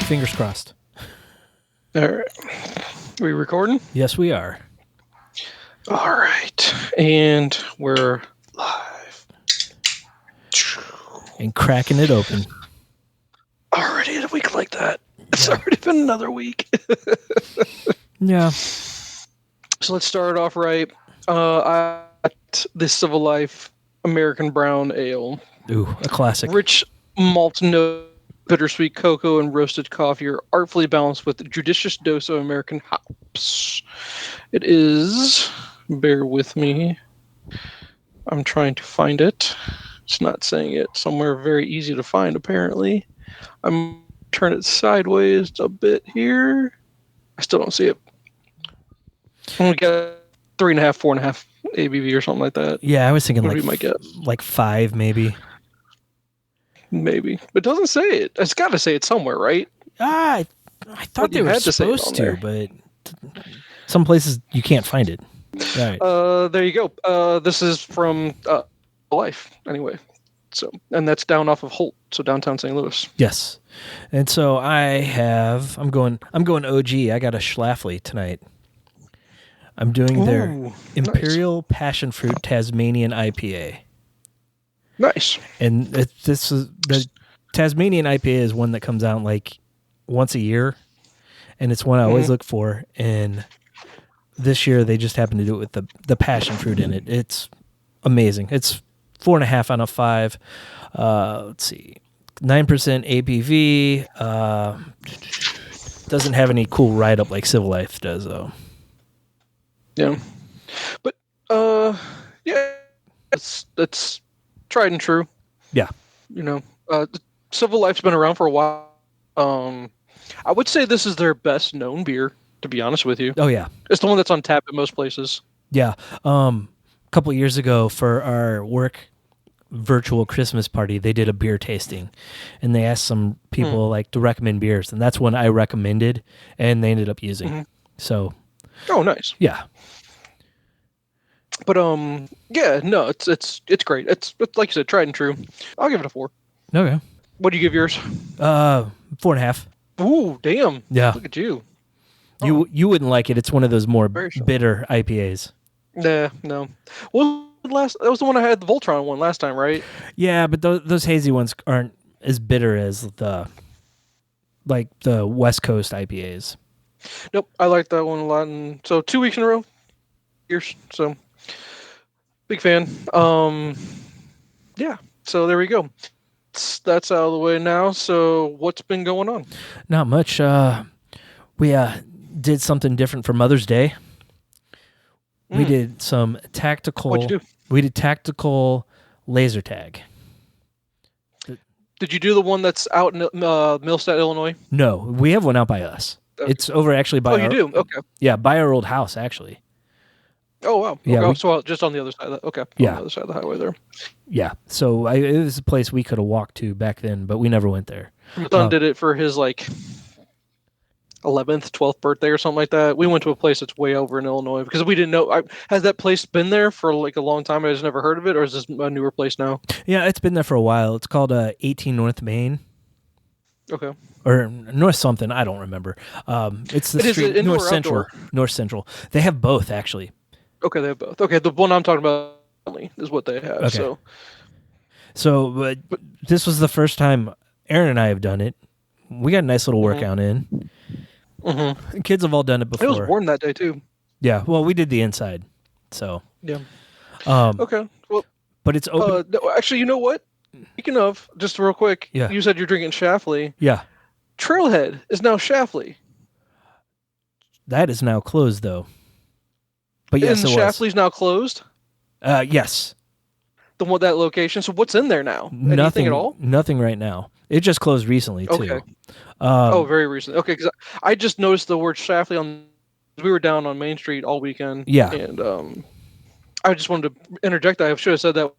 Fingers crossed. All right. Are we recording? Yes, we are. All right. And we're live. And cracking it open. Already a week like that. It's already been another week. Yeah. So let's start off right. I got the Civil Life American Brown Ale. Ooh, a classic. Rich malt note, bittersweet cocoa, and roasted coffee are artfully balanced with a judicious dose of American hops. It is, bear with me, I'm trying to find it. It's not saying it. Somewhere very easy to find, apparently. I'm turn it sideways a bit here. I still don't see it. We got 3.5, 4.5 ABV or something like that. Yeah, I was thinking What do you might guess? like 5 maybe. Maybe. But it doesn't say it. It's got to say it somewhere, right? I thought they were supposed to, but some places you can't find it. Right. There you go. This is from Life, anyway. So, and that's down off of Holt, so downtown St. Louis. Yes. And so I'm going OG. I got a Schlafly tonight. I'm doing their Imperial Passionfruit Tasmanian IPA. Nice. And this is the Tasmanian IPA is one that comes out like once a year, and it's one I always look for. And this year they just happened to do it with the passion fruit in it. It's amazing. It's 4.5 out of 5. Let's see, 9% ABV. Doesn't have any cool write up like Civil Life does though. Yeah, but yeah, that's tried and true. Yeah, you know, Civil Life's been around for a while. I would say this is their best known beer, to be honest with you. Oh yeah, it's the one that's on tap at most places. Yeah, a couple of years ago for our work virtual Christmas party, they did a beer tasting, and they asked some people like to recommend beers, and that's one I recommended, and they ended up using. So, oh, nice. Yeah. But yeah, no, it's great. It's like you said, tried and true. I'll give it a 4. Okay. What do you give yours? 4.5. Ooh, damn! Yeah. Look at you. You wouldn't like it. It's one of those more bitter IPAs. Nah, no. Well, that was the one I had, the Voltron one last time, right? Yeah, but those hazy ones aren't as bitter as the West Coast IPAs. Nope, I like that one a lot. And so 2 weeks in a row, years. So big fan. Yeah. So there we go. That's out of the way now. So what's been going on? Not much. We did something different for Mother's Day. We did some tactical. What'd you do? We did tactical laser tag. Did you do the one that's out in Millstadt, Illinois? No, we have one out by us. Okay. It's over actually by. Oh, you do? Okay. Yeah, by our old house actually. Oh wow! Yeah, okay. So just on the other side of that. Okay. Yeah. On the other side of the highway there. Yeah. So it was a place we could have walked to back then, but we never went there. My son did it for his 11th, 12th birthday or something like that. We went to a place that's way over in Illinois because we didn't know. Has that place been there for a long time? I just never heard of it, or is this a newer place now? Yeah, it's been there for a while. It's called 18 North Main. Okay. Or North something, I don't remember. It's the street North Central. North Central. They have both actually. Okay, they have both. Okay, the one I'm talking about is what they have. Okay. So, but this was the first time Aaron and I have done it. We got a nice little workout in. Mm-hmm. Kids have all done it before. It was warm that day too. Yeah, well, we did the inside, so yeah. Okay, well, but it's open. Actually, you know what? Speaking of, just real quick, you said you're drinking Schlafly. Yeah. Trailhead is now Schlafly. That is now closed, though. But yes, and Schlafly's now closed? Yes. That location. So what's in there now? Nothing Anything at all? Nothing right now. It just closed recently, too. Okay. Very recently. Okay, because I just noticed the word Schlafly on... We were down on Main Street all weekend. Yeah. And I just wanted to interject. I should have said that.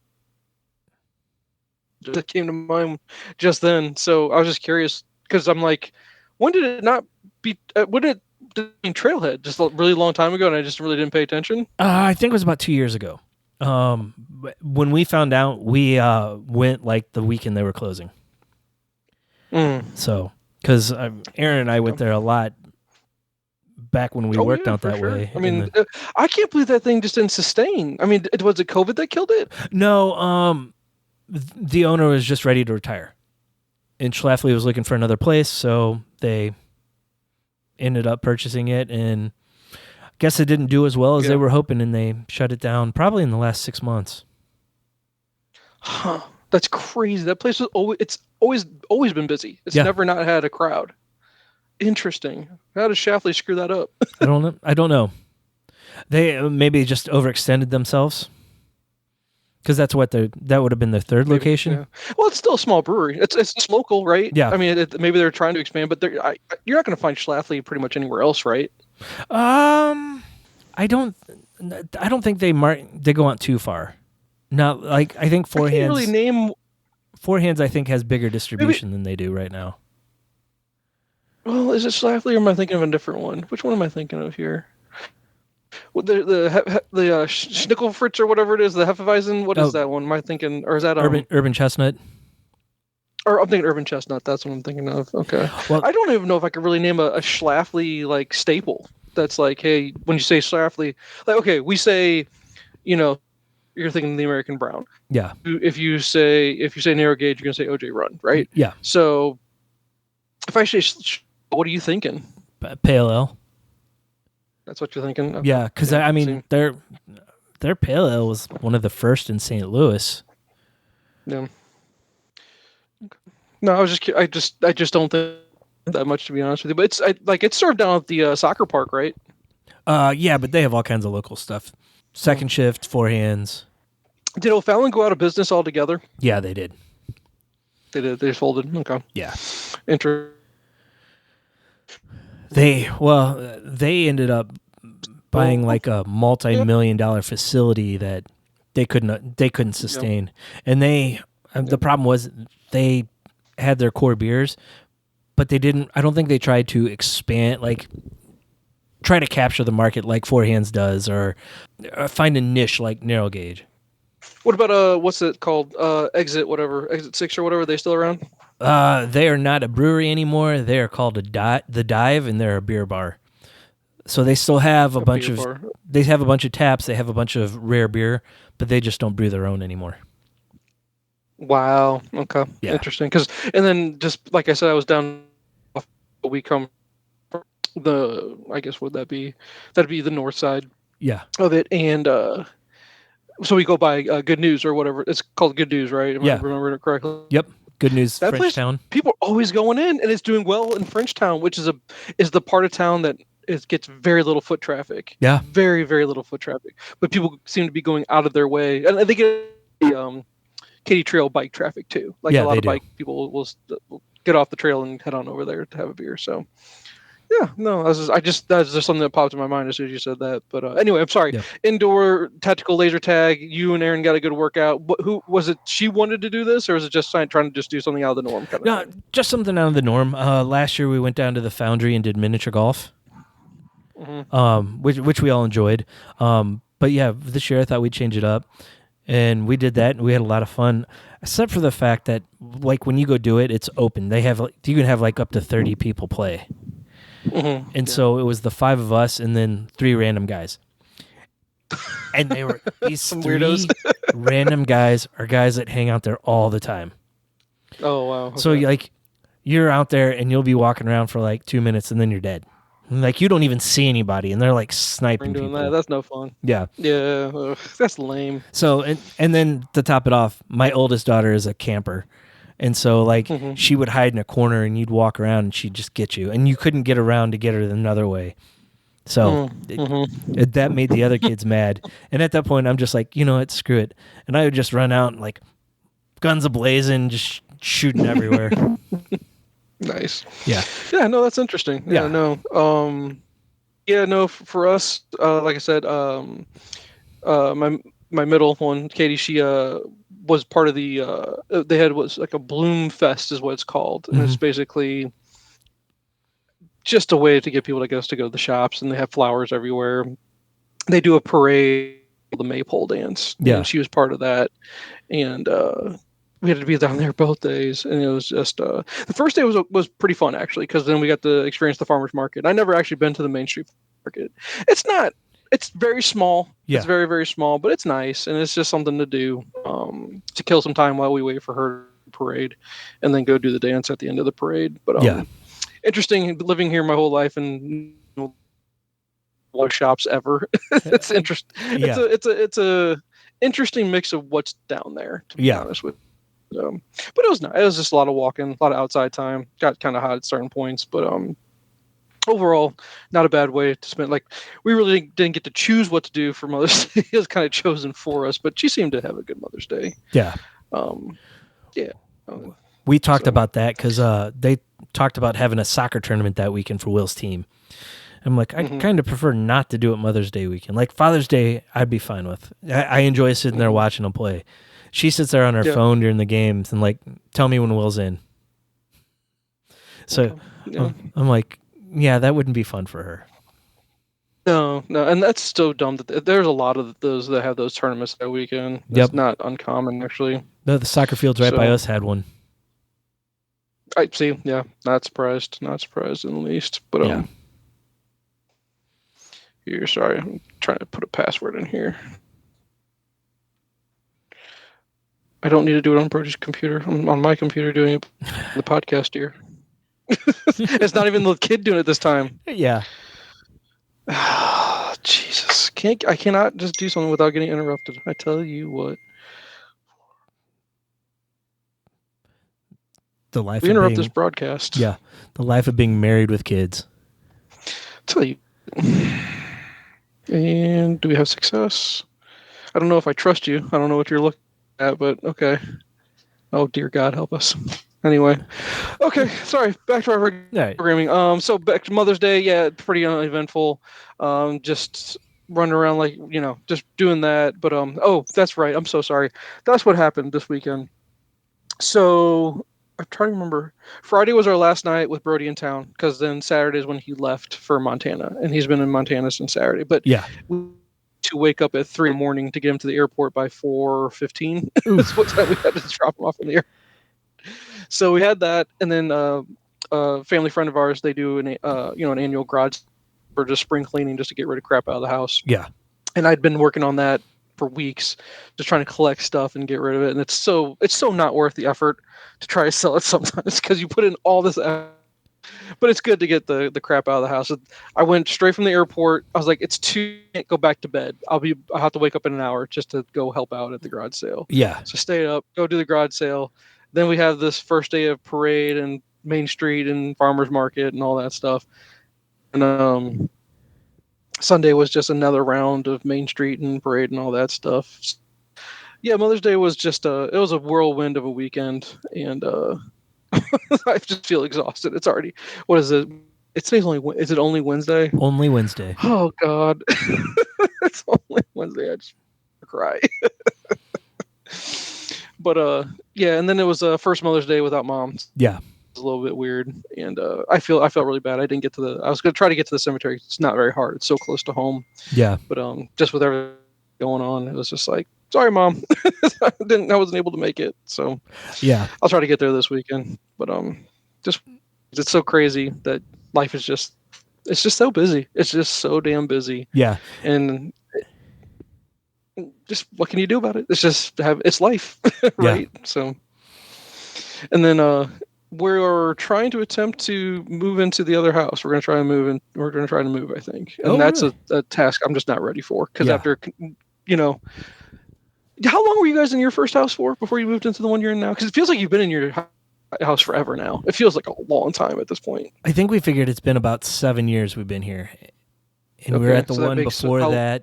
That came to mind just then. So I was just curious, because I'm like, when did it not be... when did Trailhead? Just a really long time ago, and I just really didn't pay attention? I think it was about 2 years ago. When we found out, we went like the weekend they were closing. So because Aaron and I went there a lot back when we worked out for that sure. way. I mean, I can't believe that thing just didn't sustain. I mean, was it COVID that killed it? No, the owner was just ready to retire, and Schlafly was looking for another place, so they ended up purchasing it, and I guess it didn't do as well as they were hoping, and they shut it down probably in the last 6 months. Huh. That's crazy. That place it's always been busy. It's never not had a crowd. Interesting. How does Schlafly screw that up? I don't know. They maybe just overextended themselves, because that would have been their third location. Yeah. Well, it's still a small brewery. It's local, right? Yeah. I mean, maybe they're trying to expand, but you're not going to find Schlafly pretty much anywhere else, right? I don't think they go out too far. Not like I think Four Hands. Really name Four Hands, I think, has bigger distribution than they do right now. Well, is it Schlafly or am I thinking of a different one? Which one am I thinking of here? Well, the Schnickelfritz or whatever it is, the Hefeweizen. What is that one? Am I thinking, or is that Urban Chestnut? Or I'm thinking Urban Chestnut. That's what I'm thinking of. Okay. Well, I don't even know if I could really name a Schlafly like staple. That's like, hey, when you say Schlafly, like, okay, we say, you're thinking the American Brown. Yeah. If you say narrow gauge, you're gonna say OJ Run, right? Yeah. So if I say, what are you thinking? Pale Ale. That's what you're thinking? Okay. Yeah, because I mean, their Pale Ale was one of the first in St. Louis. Yeah. Okay. No, I just don't think that much, to be honest with you. But it's served down at the soccer park, right? Yeah, but they have all kinds of local stuff. Second Shift, Four Hands. Did O'Fallon go out of business altogether? Yeah, they did. They did. They folded. Okay. Yeah. They ended up buying like a multi-million-dollar facility that they couldn't sustain, and the problem was they had their core beers, but they didn't. I don't think they tried to expand, like try to capture the market like Four Hands does, or find a niche like Narrow Gauge. What about what's it called? Exit 6 or whatever. Are they still around? They are not a brewery anymore. They are called the Dive, and they're a beer bar. So they still have a bunch of taps. They have a bunch of rare beer, but they just don't brew their own anymore. Wow. Okay. Yeah. Interesting. And then just like I said, I was down. We come I guess would that be? That'd be the north side. Yeah. Of it, and so we go by Good News or whatever. It's called Good News, right? Am I remembering it correctly? Yep. Good News, that Frenchtown. Place, people are always going in, and it's doing well in Frenchtown, which is the part of town that gets very little foot traffic. Yeah. Very, very little foot traffic. But people seem to be going out of their way, and they get Katy Trail bike traffic too. Like a lot of bike people will get off the trail and head on over there to have a beer. So. Yeah, no, that's just something that popped in my mind as soon as you said that. But anyway, I'm sorry. Yeah. Indoor tactical laser tag. You and Aaron got a good workout. Who was it? She wanted to do this, or was it just trying to just do something out of the norm? No, just something out of the norm. Last year we went down to the Foundry and did miniature golf, which we all enjoyed. But yeah, this year I thought we'd change it up, and we did that, and we had a lot of fun. Except for the fact that, like, when you go do it, it's open. You can have like up to 30 people play. Mm-hmm. And so it was the 5 of us and then 3 random guys. And they were these 3 weirdos. Random guys are guys that hang out there all the time. Oh, wow. Okay. So you're out there and you'll be walking around for like 2 minutes and then you're dead. And like you don't even see anybody and they're like sniping people. That's no fun. Yeah. Yeah. That's lame. So and then to top it off, my oldest daughter is a camper. And so, she would hide in a corner, and you'd walk around, and she'd just get you. And you couldn't get around to get her another way. So that made the other kids mad. And at that point, I'm just like, you know what, screw it. And I would just run out, and guns a-blazing, just shooting everywhere. Nice. Yeah. Yeah, no, that's interesting. Yeah, no. For us, like I said, my middle one, Katie, she was part of the they had was like a Bloom Fest is what it's called, and it's basically just a way to get people to go to the shops, and they have flowers everywhere. They do a parade, the Maypole dance. Yeah, and she was part of that, and we had to be down there both days, and it was just the first day was pretty fun actually, because then we got to experience the farmers market. I never actually been to the Main Street market. It's not. It's very small. Yeah. It's very, very small, but it's nice, and it's just something to do to kill some time while we wait for her parade, and then go do the dance at the end of the parade. But interesting living here my whole life and worst shops ever. It's interesting. Yeah. It's a interesting mix of what's down there, to be honest with you. But it was nice. It was just a lot of walking, a lot of outside time. Got kind of hot at certain points, but overall, not a bad way to spend. Like, we really didn't get to choose what to do for Mother's Day. It was kind of chosen for us, but she seemed to have a good Mother's Day. Yeah. Yeah. We talked about that because they talked about having a soccer tournament that weekend for Will's team. I'm like, I kind of prefer not to do it Mother's Day weekend. Like Father's Day, I'd be fine with. I enjoy sitting there watching them play. She sits there on her phone during the games and like, tell me when Will's in. So I'm like, yeah, that wouldn't be fun for her. No, and that's so dumb. That there's a lot of those that have those tournaments that weekend. It's not uncommon, actually. No, the soccer fields right by us had one. I see. Yeah, not surprised in the least. But here, sorry, I'm trying to put a password in here. I don't need to do it on Brody's computer. I'm on my computer doing it. The podcast here. It's not even the kid doing it this time. Yeah. Jesus, I cannot just do something without getting interrupted. I tell you what. The life. We interrupt this broadcast. Yeah, the life of being married with kids. I'll tell you. And do we have success? I don't know if I trust you. I don't know what you're looking at, but okay. Oh dear God, help us. Anyway, okay. Sorry. Back to our programming. So back to Mother's Day. Yeah, pretty uneventful. Just running around like just doing that. But oh, that's right. I'm so sorry. That's what happened this weekend. So I'm trying to remember. Friday was our last night with Brody in town, because then Saturday is when he left for Montana, and he's been in Montana since Saturday. But to wake up at 3 a.m. to get him to the airport by 4:15. That's what time we had to drop him off in the air. So we had that, and then a family friend of ours, they do an annual garage for just spring cleaning, just to get rid of crap out of the house. Yeah. And I'd been working on that for weeks, just trying to collect stuff and get rid of it. And it's so not worth the effort to try to sell it sometimes, because you put in all this effort. But it's good to get the crap out of the house. I went straight from the airport. I was like, it's too late, go back to bed. I'll have to wake up in an hour just to go help out at the garage sale. Yeah. So stay up, go do the garage sale. Then we have this first day of parade and Main Street and farmers market and all that stuff. And Sunday was just another round of Main Street and parade and all that stuff. Yeah, Mother's Day was just it was a whirlwind of a weekend, and I just feel exhausted. It's already, what is it? Is it only Wednesday? Only Wednesday. Oh God, it's only Wednesday. I just cry. But yeah, and then it was first Mother's Day without Mom. Yeah, it was a little bit weird, and I felt really bad. I didn't get to I was going to try to get to the cemetery. It's not very hard. It's so close to home. Yeah. But just with everything going on, it was just like, sorry, Mom, I wasn't able to make it. So yeah, I'll try to get there this weekend. But just it's so crazy that life is it's just so busy. It's just so damn busy. Yeah, and just what can you do about it? It's just it's life, right? Yeah. So, and then we're trying to attempt to move into the other house. We're going to try and move, and we're going to try to move, I think. And that's really a task I'm just not ready for, because after how long were you guys in your first house for before you moved into the one you're in now? Because it feels like you've been in your house forever now. It feels like a long time at this point. I think we figured it's been about 7 years we've been here, and we were at the one before that.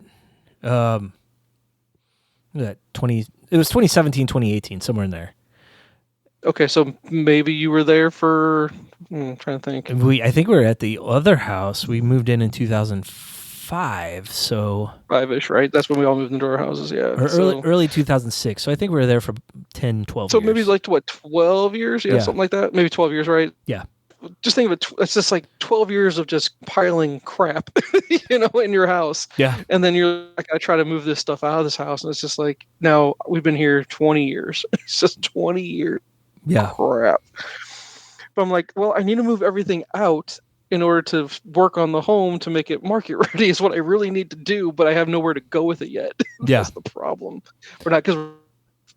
It was 2017, 2018, somewhere in there. Okay, so maybe you were there for. I'm trying to think. I think we were at the other house. We moved in 2005, so 5-ish, right? That's when we all moved into our houses, yeah. Or early 2006. So I think we were there for 10, 12 years. So maybe like 12 years? Yeah, something like that. Maybe 12 years, right? Yeah. just think of it. It's just like 12 years of just piling crap, in your house. Yeah. And then you're like, I try to move this stuff out of this house, and it's just like, now we've been here 20 years. It's just 20 years. Yeah. Crap. But I'm like, well, I need to move everything out in order to work on the home to make it market ready is what I really need to do, but I have nowhere to go with it yet. Yeah. That's the problem. We're not, because we're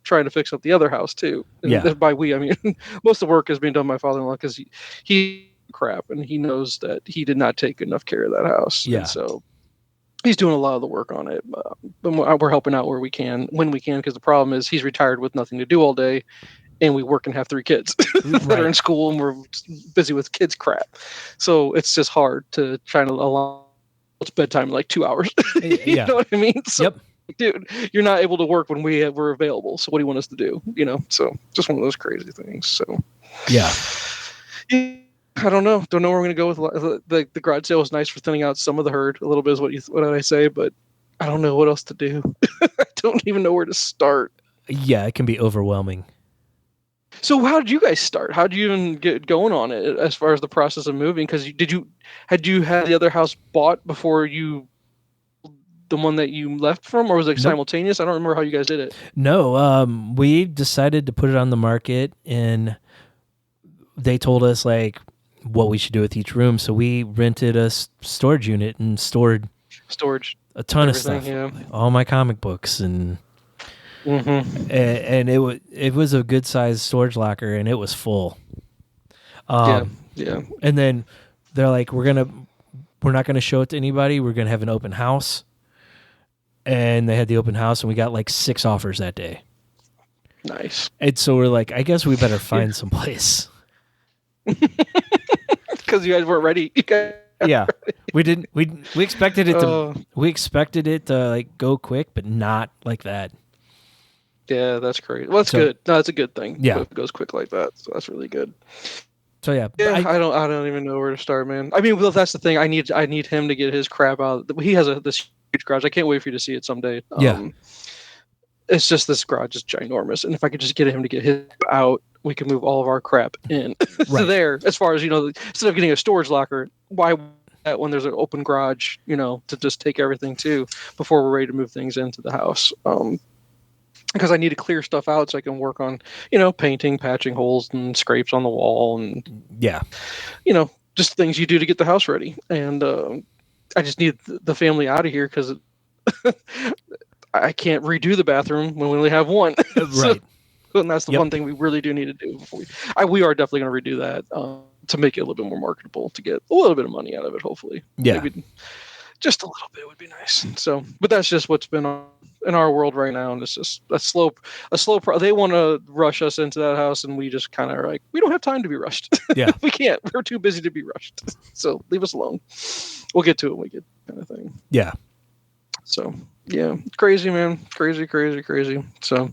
trying to fix up the other house too. And Yeah. by we, I mean, most of the work is being done by my father-in-law because he crap, and he knows that he did not take enough care of that house. Yeah. And so he's doing a lot of the work on it. But we're helping out where we can, when we can, because the problem is he's retired with nothing to do all day. And we work and have 3 kids that are in school, and we're busy with kids crap. So it's just hard to try to allow it's bedtime in like 2 hours. You know what I mean? So, yep. Dude, you're not able to work when we're available. So what do you want us to do? So just one of those crazy things. So yeah, I don't know. Don't know where we're going to go with the garage sale was nice for thinning out some of the herd a little bit. Is what did I say? But I don't know what else to do. I don't even know where to start. Yeah, it can be overwhelming. So how did you guys start? How did you even get going on it as far as the process of moving? Because had you had the other house bought before the one that you left from, or was it simultaneous? I don't remember how you guys did it. No, we decided to put it on the market, and they told us like what we should do with each room. So we rented a storage unit and stored a ton of stuff, like all my comic books and. Mm-hmm. And it was a good sized storage locker, and it was full. Yeah. And then they're like, we're not gonna show it to anybody. We're gonna have an open house. And they had the open house, and we got like 6 offers that day. Nice. And so we're like, I guess we better find some place. Because you guys weren't ready. Yeah, we didn't. We expected it to. We expected it to like go quick, but not like that. Yeah, that's great. Well, that's good. No, that's a good thing. Yeah, if it goes quick like that. So that's really good. So yeah, I don't even know where to start, man. I mean, well, that's the thing. I need him to get his crap out. He has this huge garage. I can't wait for you to see it someday. Yeah. It's just this garage is ginormous, and if I could just get him to get his out, we can move all of our crap in to there. As far as instead of getting a storage locker, why that when there's an open garage, to just take everything to before we're ready to move things into the house. Because I need to clear stuff out so I can work on, painting, patching holes and scrapes on the wall and, just things you do to get the house ready. And I just need the family out of here because I can't redo the bathroom when we only have one. Right. And that's the one thing we really do need to do. We are definitely going to redo that to make it a little bit more marketable, to get a little bit of money out of it, hopefully. Yeah. Maybe just a little bit would be nice. So, but that's just what's been on in our world right now, and it's just a slow they want to rush us into that house, and we just kind of are like, we don't have time to be rushed. Yeah. We can't. We're too busy to be rushed. So leave us alone. We'll get to it when we get, kind of thing. Yeah. So yeah, crazy, man. Crazy. So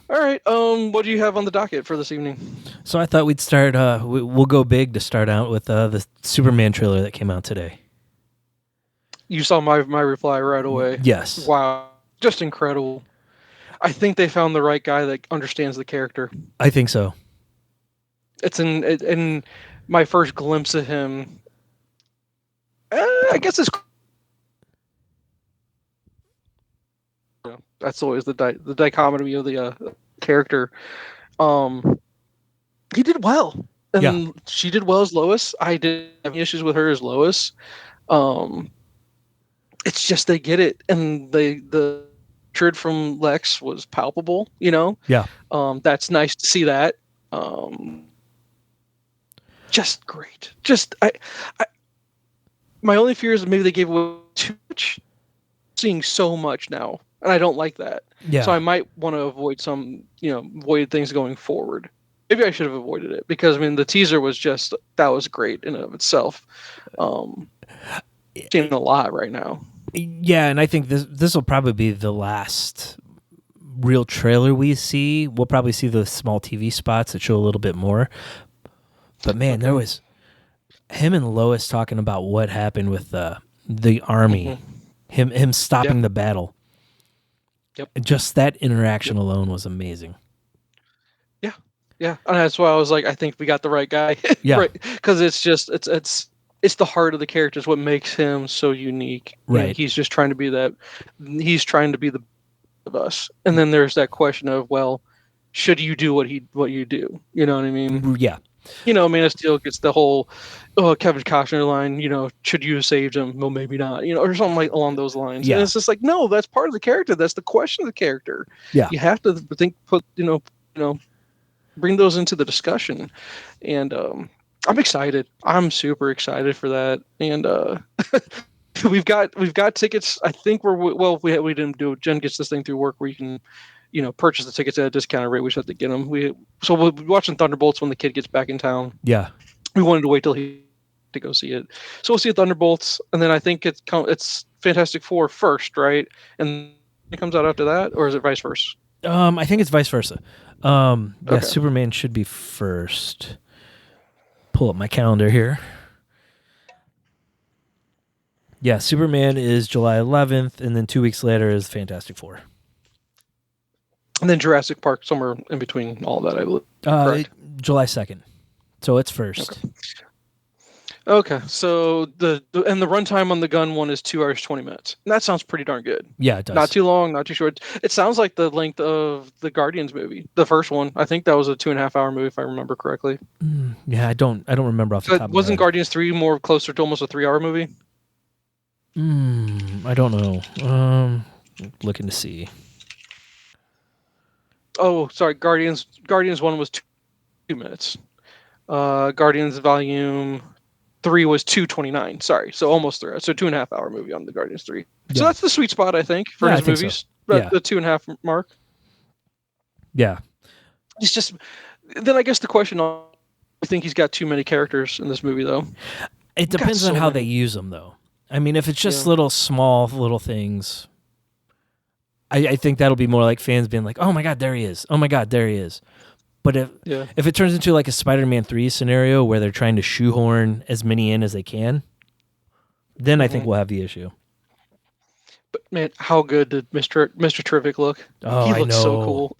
all right, what do you have on the docket for this evening? So I thought we'd start we'll go big to start out with the Superman trailer that came out today. You saw my reply right away. Yes. Wow. Just incredible. I think they found the right guy that understands the character. I think so. It's in my first glimpse of him. I guess it's. That's always the dichotomy of the character. He did well, and she did well as Lois. I didn't have any issues with her as Lois. It's just they get it, and the hatred from Lex was palpable, Yeah. That's nice to see that. Just great. Just I my only fear is maybe they gave away too much. Seeing so much now, and I don't like that. Yeah. So I might want to avoid avoid things going forward. Maybe I should have avoided it because the teaser was that was great in and of itself. Seeing a lot right now. Yeah, and I think this will probably be the last real trailer we see. We'll probably see the small TV spots that show a little bit more. But man, there was him and Lois talking about what happened with the army, him stopping the battle. Yep. Just that interaction alone was amazing. Yeah, Yeah, and that's why I was like, I think we got the right guy. Yeah. Right, because it's the heart of the character. It's what makes him so unique. And Right. he's just trying to be that. He's trying to be the of us. And then there's that question of, well, should you do what you do? You know what I mean? Yeah. Man of Steel gets the whole Kevin Costner line, should you have saved him? Well, maybe not, or something like along those lines. Yeah. And it's just like, no, that's part of the character. That's the question of the character. Yeah. You have to bring those into the discussion. And I'm excited. I'm super excited for that. And we've got tickets. I think we didn't do it. Jen gets this thing through work where you can purchase the tickets at a discounted rate. We just have to get them. We'll be watching Thunderbolts when the kid gets back in town. Yeah. We wanted to wait till he to go see it. So we'll see Thunderbolts, and then I think it's Fantastic Four first, right? And it comes out after that, or is it vice versa? I think it's vice versa. Yeah, Okay. Superman should be first. Pull up my calendar here. Yeah, Superman is July 11th, and then 2 weeks later is Fantastic Four. And then Jurassic Park somewhere in between all that, I believe. July 2nd. So it's first. Okay. So the runtime on the gun one is 2 hours 20 minutes. And that sounds pretty darn good. Yeah, it does. Not too long, not too short. It sounds like the length of the Guardians movie, the first one. I think that was a 2.5 hour movie, if I remember correctly. Yeah, I don't remember off the top of my head. Wasn't Guardians 3 more closer to almost a 3 hour movie? I don't know. Looking to see. Oh, sorry. Guardians 1 was 2 minutes. Guardians Volume 3 was 2:29. Sorry, so almost 3. So 2.5 hour movie on the Guardians 3. Yeah. So that's the sweet spot, I think, for his movies. So. Yeah. The 2.5 mark. Yeah. It's just then I guess the question. I think he's got too many characters in this movie, though. It depends on how they use them, though. I mean, if it's just little things, I think that'll be more like fans being like, "Oh my God, there he is! Oh my God, there he is!" But if it turns into like a Spider-Man 3 scenario where they're trying to shoehorn as many in as they can, then I think we'll have the issue. But man, how good did Mr. Terrific look? Oh, he looks I know. so cool.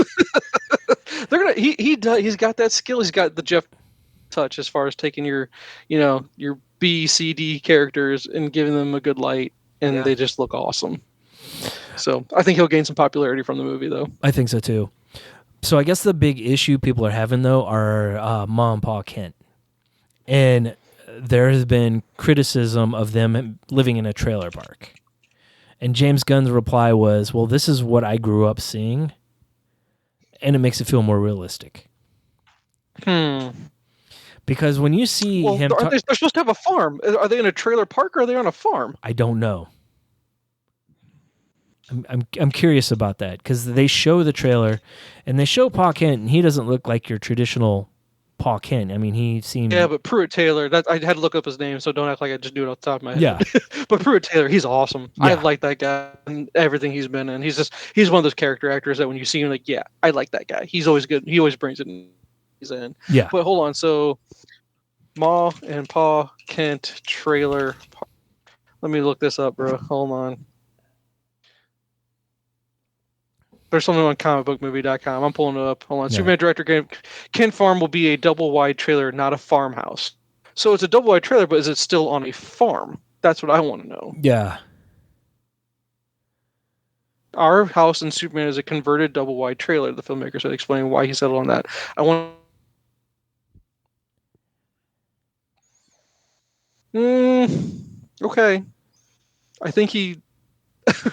He's got that skill. He's got the Jeff touch as far as taking your B, C, D characters and giving them a good light, and they just look awesome. So I think he'll gain some popularity from the movie, though. I think so too. So I guess the big issue people are having, though, are Ma and Pa Kent. And there has been criticism of them living in a trailer park. And James Gunn's reply was, well, this is what I grew up seeing, and it makes it feel more realistic. Because when you see him... They're supposed to have a farm. Are they in a trailer park, or are they on a farm? I don't know. I'm curious about that, because they show the trailer and they show Pa Kent, and he doesn't look like your traditional Pa Kent. I mean, he seemed... Yeah, but Pruitt Taylor, I had to look up his name, so don't act like I just knew it off the top of my head. Yeah. But Pruitt Taylor, he's awesome. Yeah. I like that guy and everything he's been in. He's one of those character actors that when you see him, like, yeah, I like that guy. He's always good. He always brings it in. He's in. Yeah. But hold on. So, Ma and Pa Kent trailer. Let me look this up, bro. Hold on. There's something on comicbookmovie.com. I'm pulling it up. Hold on. Yeah. Superman director Ken Farm will be a double-wide trailer, not a farmhouse. So it's a double-wide trailer, but is it still on a farm? That's what I want to know. Yeah. Our house in Superman is a converted double-wide trailer, the filmmaker said, explaining why he settled on that. I want... Okay. I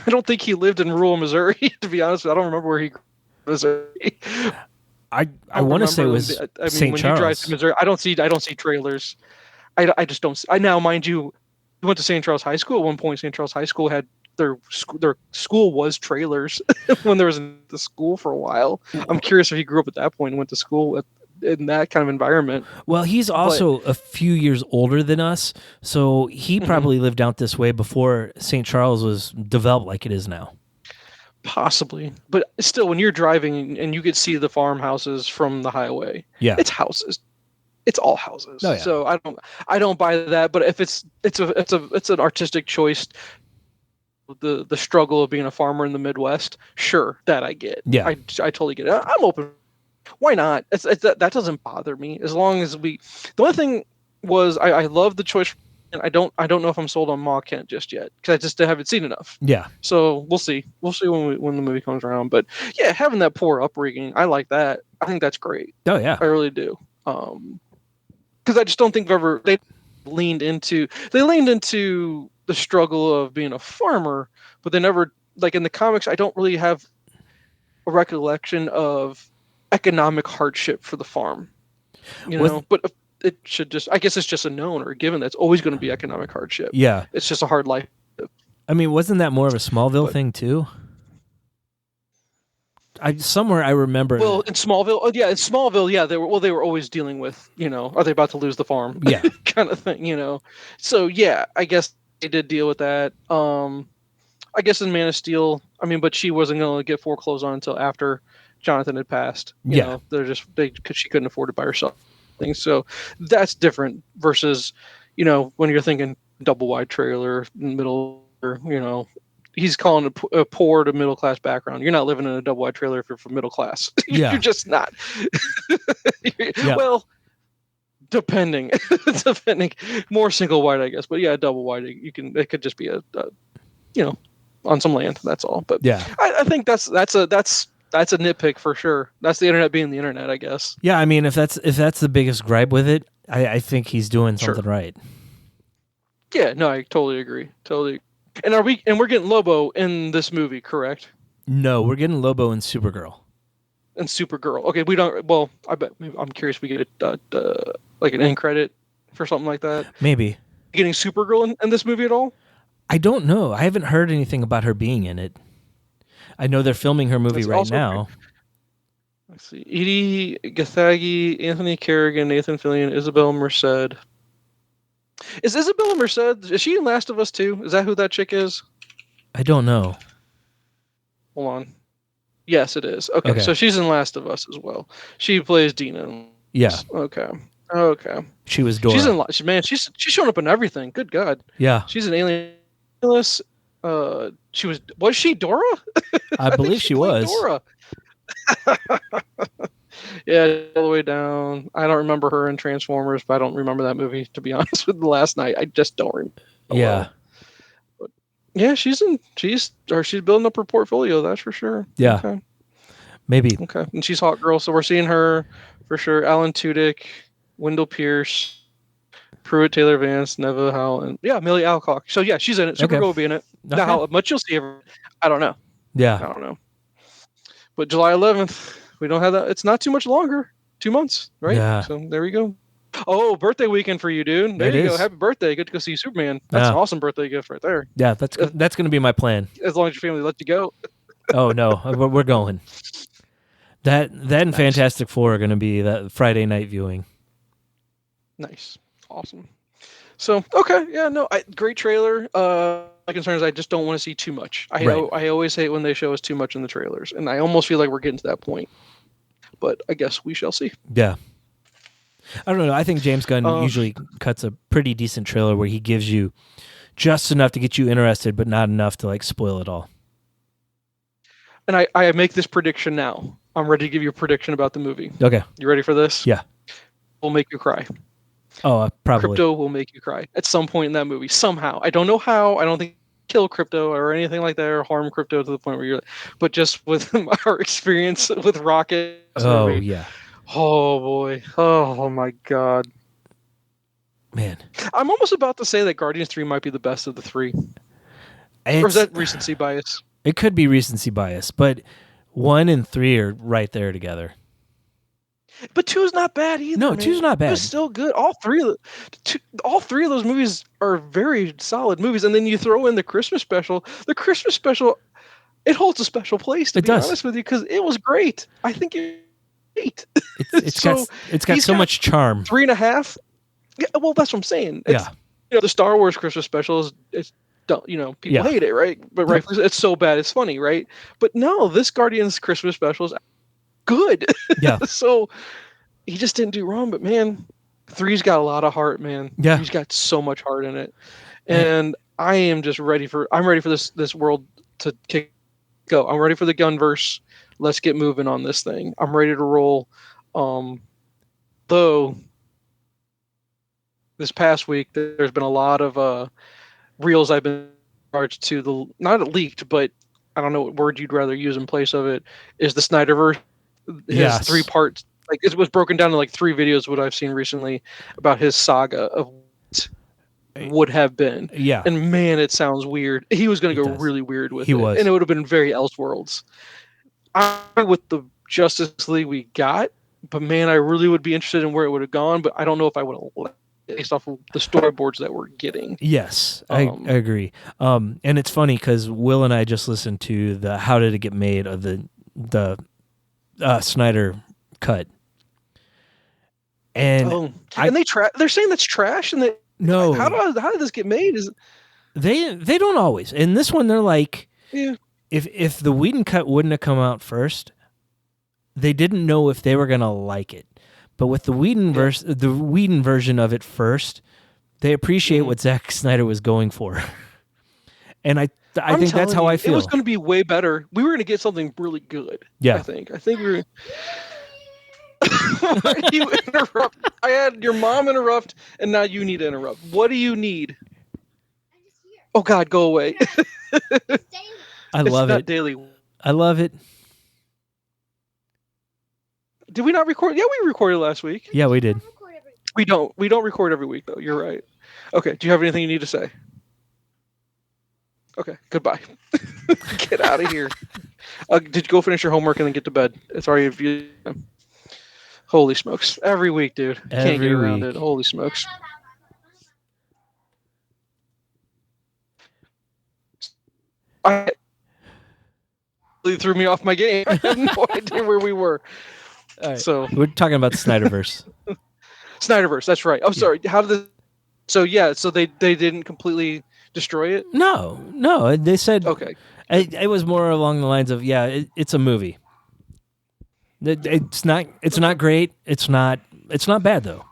don't think he lived in rural Missouri, to be honest. I don't remember where he grew in Missouri. I want to say it was St. Charles. You drive to Missouri, I don't see trailers. I just don't. Now, mind you, we went to St. Charles High School at one point. St. Charles High School had their school was trailers when there was the school for a while. I'm curious if he grew up at that point and went to school in that kind of environment. Well, he's also a few years older than us, so he probably lived out this way before St. Charles was developed like it is now. Possibly, but still, when you're driving and you could see the farmhouses from the highway, it's houses. It's all houses. Oh, yeah. So I don't buy that. But if it's an artistic choice, the struggle of being a farmer in the Midwest, sure, that I get. Yeah, I totally get it. I'm open. Why not? That doesn't bother me as long as we. The only thing was I love the choice, and I don't know if I'm sold on Ma Kent just yet because I just haven't seen enough. Yeah. So we'll see. We'll see when the movie comes around. But yeah, having that poor upbringing, I like that. I think that's great. Oh yeah. I really do. Because I just don't think they leaned into the struggle of being a farmer, but they never, like in the comics. I don't really have a recollection of economic hardship for the farm, but it should just, I guess it's just a known or a given that's always going to be economic hardship. Yeah. It's just a hard life. I mean, wasn't that more of a Smallville thing too? Somewhere I remember. Well, in Smallville, they were always dealing with, are they about to lose the farm? Yeah. kind of thing, So yeah, I guess they did deal with that. I guess in Man of Steel, I mean, but she wasn't going to get foreclosed on until after Jonathan had passed. You know, because she couldn't afford it by herself. So that's different versus, when you're thinking double wide trailer, middle, he's calling a poor to middle class background. You're not living in a double wide trailer if you're from middle class. Yeah. You're just not. Well, depending, more single wide, I guess. But yeah, double wide, it could just be a on some land. That's all. But yeah, I think that's a nitpick for sure. That's the internet being the internet, I guess. Yeah, I mean, if that's the biggest gripe with it, I think he's doing something right. Yeah, no, I totally agree. Totally. And we're getting Lobo in this movie, correct? No, we're getting Lobo and Supergirl. And Supergirl. Okay, we don't. Well, I'm curious. We get like an end credit for something like that. Maybe getting Supergirl in this movie at all? I don't know. I haven't heard anything about her being in it. I know they're filming her movie right now. Let's see. Edie Gathagi, Anthony Kerrigan, Nathan Fillion, Isabel Merced. Is Isabella Merced, is she in Last of Us too? Is that who that chick is? I don't know. Hold on. Yes, it is. Okay, so she's in Last of Us as well. She plays Dina. Yeah. Okay. She was Dora. She's showing up in everything. Good God. Yeah. She's an alien. Was she Dora? I believe she was. Dora. Yeah, all the way down. I don't remember her in Transformers, but I don't remember that movie, to be honest with the last night. I just don't remember. Yeah. But yeah, she's building up her portfolio, that's for sure. Yeah. Okay. Maybe. Okay. And she's Hot Girl, so we're seeing her for sure. Alan Tudyk, Wendell Pierce, Pruitt Taylor Vance, Neva Howell, and Millie Alcock. So yeah, she's in it. Supergirl will be in it. Okay. Now how much you'll see of her, I don't know. Yeah. I don't know. But July 11th, we don't have that. It's not too much longer. 2 months, right? Yeah. So there we go. Oh, birthday weekend for you, dude. There you go. Happy birthday. Good to go see Superman. That's an awesome birthday gift right there. Yeah, that's going to be my plan. As long as your family lets you go. Oh, no. We're going. That and Fantastic Four are going to be that Friday night viewing. Nice. Awesome. So, okay. Yeah, no. Great trailer. My concern is I just don't want to see too much. I always hate when they show us too much in the trailers, and I almost feel like we're getting to that point. But I guess we shall see. Yeah. I don't know. I think James Gunn usually cuts a pretty decent trailer where he gives you just enough to get you interested, but not enough to like spoil it all. And I make this prediction now. I'm ready to give you a prediction about the movie. Okay. You ready for this? Yeah. Will make you cry. Oh, probably. Crypto will make you cry at some point in that movie. Somehow. I don't know how. I don't think kill Crypto or anything like that or harm Crypto to the point where you're... But just with our experience with Rocket... Oh, yeah. Oh, boy. Oh, my God. Man. I'm almost about to say that Guardians 3 might be the best of the three. Or is that recency bias? It could be recency bias, but 1 and 3 are right there together. But 2's not bad either. No, 2's not bad. It's still good. All three of those movies are very solid movies. And then you throw in the Christmas special. The Christmas special, it holds a special place, to be honest with you, because it was great. I think it's great. It's got so much charm. 3.5. Yeah, well, that's what I'm saying. The Star Wars Christmas special is people hate it, right? But rightfully, it's so bad it's funny, right? But no, this Guardians Christmas special is good. Yeah. So he just didn't do wrong, but man, 3's got a lot of heart, man. Yeah. 3's got so much heart in it. And I am just ready for this world to go. I'm ready for the Gunverse. let's get moving on this thing. I'm ready to roll. Though this past week there's been a lot of reels I've been charged to the not leaked, but I don't know what word you'd rather use in place of it. Is the Snyderverse his Yes. 3 parts? Like it was broken down to like 3 videos. What I've seen recently about his saga of what would have been. Yeah. And man, it sounds weird. He was going to It go does. really weird with He it, was. and it would have been very Elseworlds. With the Justice League we got, but man, I really would be interested in where it would have gone. But I don't know if I would have, based off of the storyboards that we're getting. Yes, I agree. And it's funny because Will and I just listened to the "How Did It Get Made" of the Snyder cut, and they're saying that's trash, and no, how did this get made? Is they don't always. In this one, they're like, yeah. If the Whedon cut wouldn't have come out first, they didn't know if they were gonna like it. But with the Whedon version of it first, they appreciate what Zack Snyder was going for, and I think that's how I feel. It was going to be way better. We were going to get something really good. Yeah, I think we were. You interrupt. I had your mom interrupt, and now you need to interrupt. What do you need? Oh God, go away. I love it. Daily. I love it. Did we not record? Yeah, we recorded last week. Yeah, we did. We don't record every week though. You're right. Okay. Do you have anything you need to say? Okay. Goodbye. Get out of here. Did you go finish your homework and then get to bed? Sorry if you. Holy smokes! Every week, dude. Can't get around it. Holy smokes. Really threw me off my game. I have no idea where we were. All right. So we're talking about the Snyderverse. Snyderverse, that's right. Oh, sorry. How did this? So yeah, so they didn't completely destroy it. No. They said okay. It was more along the lines of it's a movie. It's not great. It's not bad though.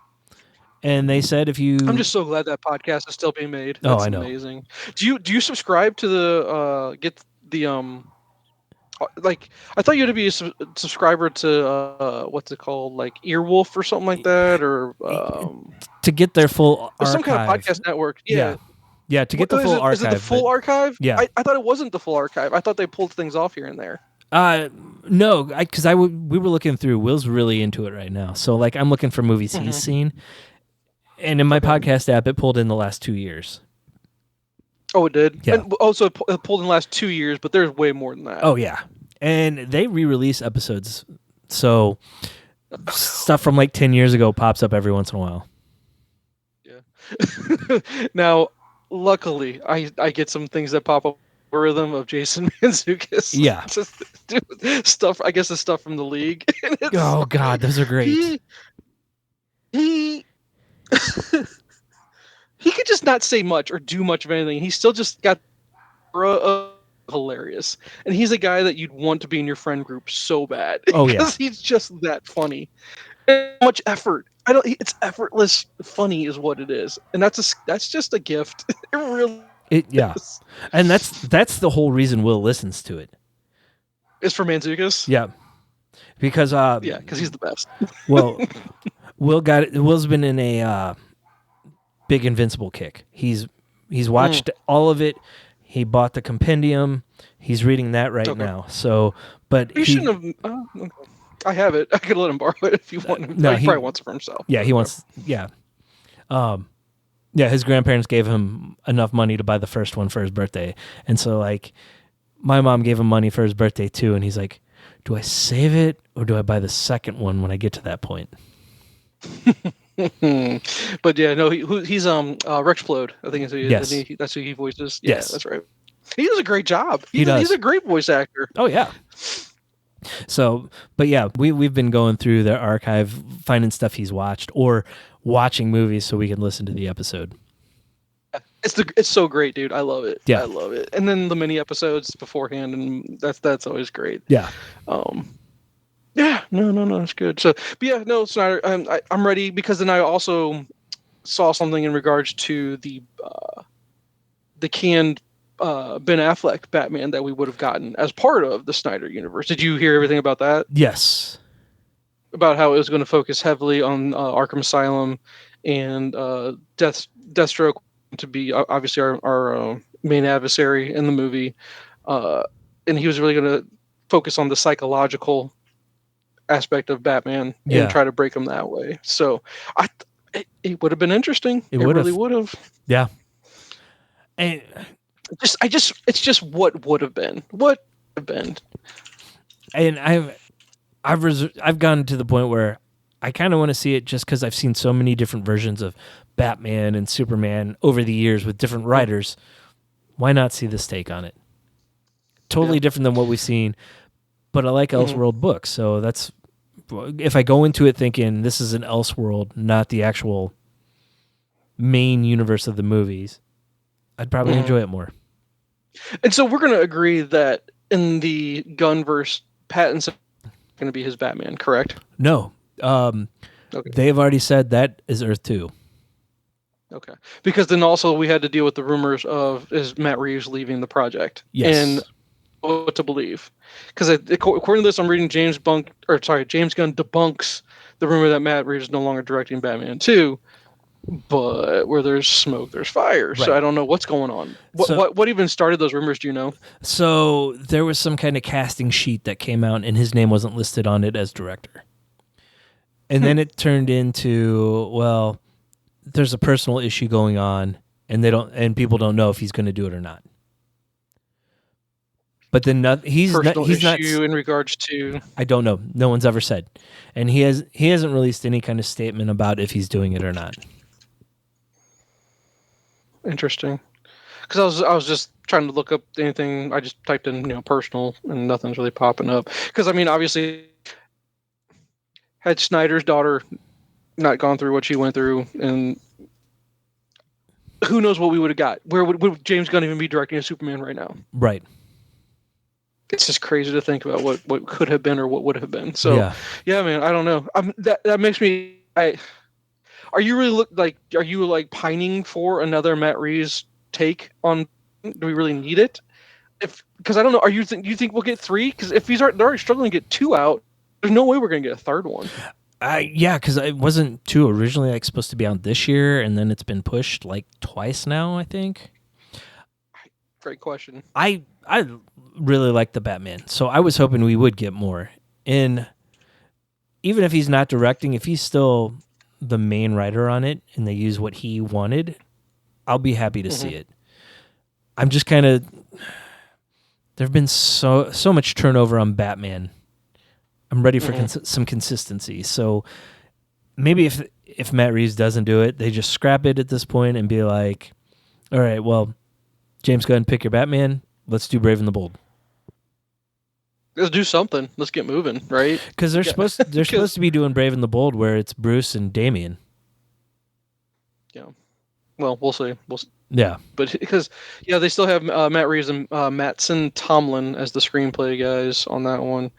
And they said if you, I'm just so glad that podcast is still being made. That's I know. Amazing. Do you subscribe to the get the like I thought you had to be a subscriber to what's it called, like Earwolf or something like that, or to get their full archive. Some kind of podcast network. Yeah, to get the full archive. Is it the full archive? Yeah, I thought it wasn't the full archive. I thought they pulled things off here and there. No, because we were looking through. Will's really into it right now, so like I'm looking for movies he's seen, and in my podcast app, it pulled in the last 2 years. Oh, it did? Yeah. And also, it pulled in the last 2 years, but there's way more than that. Oh, yeah. And they re-release episodes, so stuff from like 10 years ago pops up every once in a while. Yeah. Now, luckily, I get some things that pop up rhythm of Jason Mantzoukas. Yeah. Just stuff, I guess the stuff from the league. Oh, God, those are great. He he could just not say much or do much of anything. He's still just got hilarious, and he's a guy that you'd want to be in your friend group so bad. Oh yeah, because he's just that funny. And much effort. It's effortless funny is what it is, and that's just a gift. It really is. And that's the whole reason Will listens to it. Is for Mantzoukas. Yeah, because because he's the best. Well, Will's been in a big Invincible kick. He's watched all of it. He bought the compendium. He's reading that right now. So, but he shouldn't have. Okay. I have it. I could let him borrow it if you want him. No, he probably wants it for himself. Yeah, he wants. Yeah, his grandparents gave him enough money to buy the first one for his birthday, and so like, my mom gave him money for his birthday too, and he's like, "Do I save it or do I buy the second one when I get to that point?" But yeah, no, he's Rexplode. I think that's who he voices. Yeah, yes, that's right. He does a great job. He's a great voice actor. Oh yeah. So, but yeah, we've been going through the archive, finding stuff he's watched or watching movies so we can listen to the episode. It's so great, dude. I love it. Yeah, I love it. And then the mini episodes beforehand, and that's always great. Yeah. Yeah, no, it's good. So, but yeah, no, Snyder, I'm ready, because then I also saw something in regards to the canned Ben Affleck Batman that we would have gotten as part of the Snyder universe. Did you hear everything about that? Yes. About how it was going to focus heavily on Arkham Asylum and Deathstroke to be obviously our main adversary in the movie, and he was really going to focus on the psychological aspect of Batman and try to break him that way. So it would have been interesting. It really would have. Yeah. And it's just what would have been. What would have been. And I've gotten to the point where I kind of want to see it just because I've seen so many different versions of Batman and Superman over the years with different writers. Why not see this take on it? Totally different than what we've seen, but I like Elseworld books, so that's if I go into it thinking this is an Elseworld, not the actual main universe of the movies, I'd probably enjoy it more. And so we're going to agree that in the Gunverse, Pattinson's going to be his Batman, correct? No. Okay. They've already said that is Earth 2. Okay. Because then also we had to deal with the rumors of is Matt Reeves leaving the project. Yes. And what to believe. Because according to this, I'm reading James Gunn debunks the rumor that Matt Reeves is no longer directing Batman 2. But where there's smoke, there's fire. Right. So I don't know what's going on. What even started those rumors? Do you know? So there was some kind of casting sheet that came out, and his name wasn't listed on it as director. And then it turned into, well, there's a personal issue going on, and people don't know if he's going to do it or not. But then he's not in regards to. I don't know. No one's ever said, and he hasn't released any kind of statement about if he's doing it or not. Interesting, because I was just trying to look up anything. I just typed in personal, and nothing's really popping up. Because I mean, obviously, had Snyder's daughter not gone through what she went through, and who knows what we would have got? Where would James Gunn even be directing a Superman right now? Right. It's just crazy to think about what could have been or what would have been. So yeah, man, I don't know. That makes me. Are you really pining for another Matt Reeves take on? Do we really need it? Because I don't know. You think we'll get 3? Because if they're already struggling to get 2 out, there's no way we're going to get a 3rd one. Yeah, because it wasn't 2 originally supposed to be out this year, and then it's been pushed twice now, I think. Great question. I really like the Batman, so I was hoping we would get more. And even if he's not directing, if he's still the main writer on it and they use what he wanted, I'll be happy to see it. I'm just kind of... There've been so much turnover on Batman. I'm ready for some consistency. So maybe if Matt Reeves doesn't do it, they just scrap it at this point and be like, all right, well, James Gunn, pick your Batman. Let's do Brave and the Bold. Let's do something. Let's get moving, right? Because they're supposed to be doing Brave and the Bold, where it's Bruce and Damian. Yeah. Well, we'll see. Yeah. But because they still have Matt Reeves and Mattson Tomlin as the screenplay guys on that one.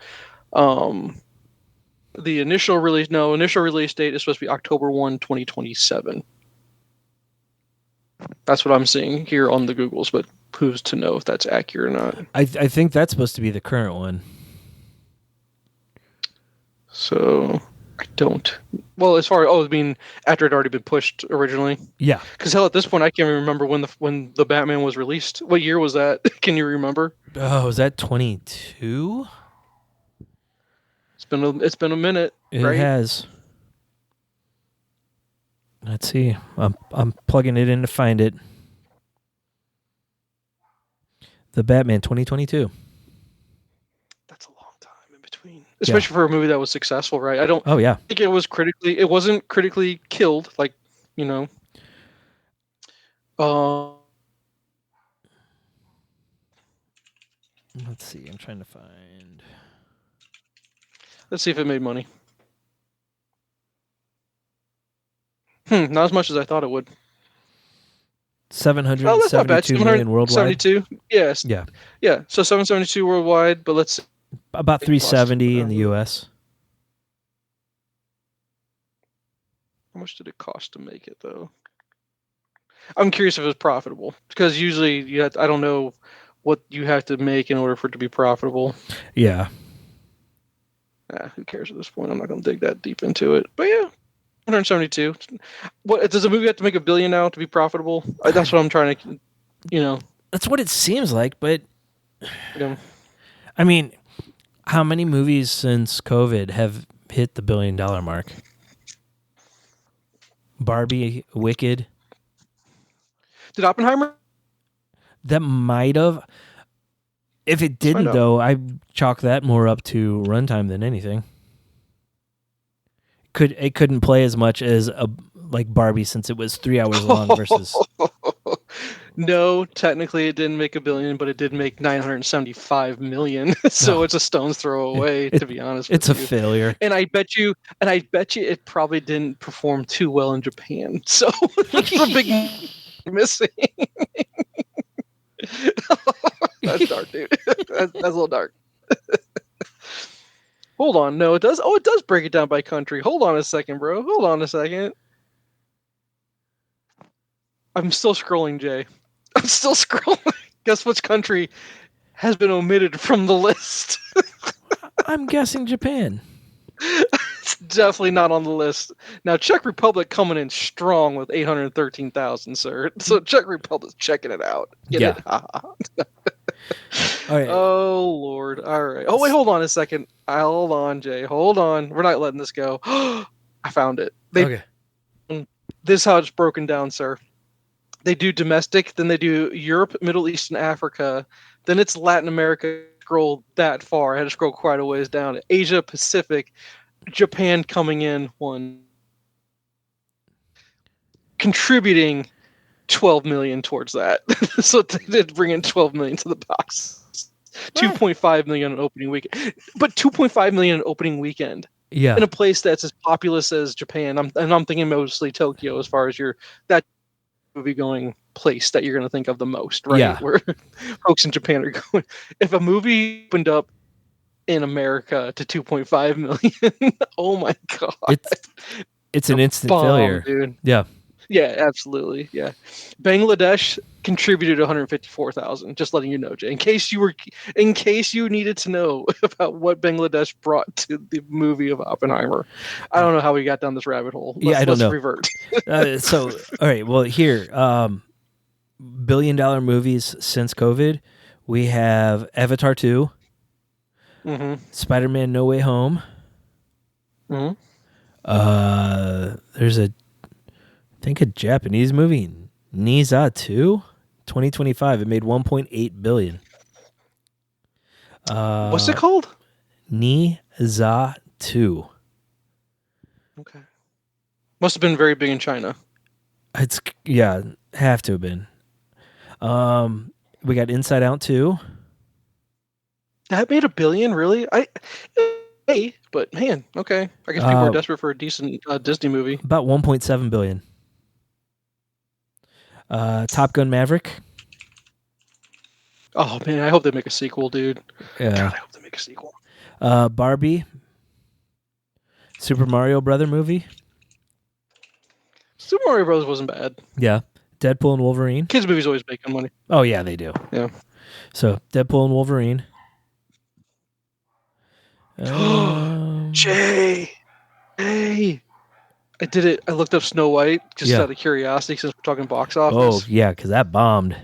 The initial release date is supposed to be October 1, 2027. That's what I'm seeing here on the Googles, but who's to know if that's accurate or not? I think that's supposed to be the current one. So I don't. Well, as far after it had already been pushed originally. Yeah. Because hell, at this point, I can't remember when the Batman was released. What year was that? Can you remember? Oh, was that 22? It's been a minute. It right? has. Let's see. I'm plugging it in to find it. The Batman 2022. That's a long time in between, especially for a movie that was successful, right? I don't. Oh yeah. Think it wasn't critically killed, Let's see. I'm trying to find. Let's see if it made money. Not as much as I thought it would. 772 million worldwide. 72. Yes. Yeah. Yeah. So 772 worldwide, but let's see. About 370 in the US. How much did it cost to make it though? I'm curious if it was profitable because usually I don't know what you have to make in order for it to be profitable. Yeah. Who cares at this point? I'm not going to dig that deep into it. But yeah, 172. What does a movie have to make $1 billion now to be profitable? That's what I'm trying to, That's what it seems like, but you know. I mean, how many movies since COVID have hit the $1 billion mark? Barbie, Wicked. Did Oppenheimer? That might have. If it Let's find didn't, out. though, I chalk that more up to runtime than anything. It couldn't play as much as like Barbie since it was 3 hours long versus. No, technically it didn't make $1 billion, but it did make 975 million. So No. it's a stone's throw away, to be honest with It's a you. failure. And I bet you it probably didn't perform too well in Japan. So it's a big missing. That's dark, dude. That's a little dark. Hold on. No, it does. Oh, it does break it down by country. Hold on a second, bro. Hold on a second. I'm still scrolling, Jay. I'm still scrolling. Guess which country has been omitted from the list? I'm guessing Japan. It's definitely not on the list. Now, Czech Republic coming in strong with 813,000, sir. So Czech Republic's checking it out. Get Yeah. it? All right. Oh, Lord. All right. Oh, wait, hold on a second. Hold on, Jay. Hold on. We're not letting this go. I found it. Okay. This is how it's broken down, sir. They do domestic, then they do Europe, Middle East, and Africa. Then it's Latin America. Scroll that far. I had to scroll quite a ways down. Asia Pacific, Japan coming in one, contributing 12 million towards that. So they did bring in 12 million to the box. 2.5 million on opening weekend, but 2.5 million on opening weekend. Yeah. In a place that's as populous as Japan. I'm thinking mostly Tokyo as far as that movie going place that you're going to think of the most, right? Yeah. Where folks in Japan are going. If a movie opened up in America to 2.5 million, oh my god, it's an instant failure, dude. Yeah. Yeah, absolutely. Yeah, Bangladesh contributed 154,000. Just letting you know, Jay, in case you needed to know about what Bangladesh brought to the movie of Oppenheimer. I don't know how we got down this rabbit hole. I don't know. Revert. So, all right. Well, here, $1 billion movies since COVID. We have Avatar 2, Spider-Man No Way Home. There's a Japanese movie, Niza 2, 2025. It made 1.8 billion. What's it called? Niza 2. Okay. Must have been very big in China. It's have to have been. We got Inside Out 2. That made $1 billion, really? But man, okay. I guess people are desperate for a decent Disney movie. About 1.7 billion. Top Gun Maverick. Oh man, I hope they make a sequel, dude. Yeah. God, I hope they make a sequel. Barbie. Super Mario Brother movie. Super Mario Bros. Wasn't bad. Yeah. Deadpool and Wolverine. Kids movies always making money. Oh yeah, they do. Yeah. So Deadpool and Wolverine. Jay. Hey. I did it. I looked up Snow White just out of curiosity since we're talking box office. Oh yeah, because that bombed.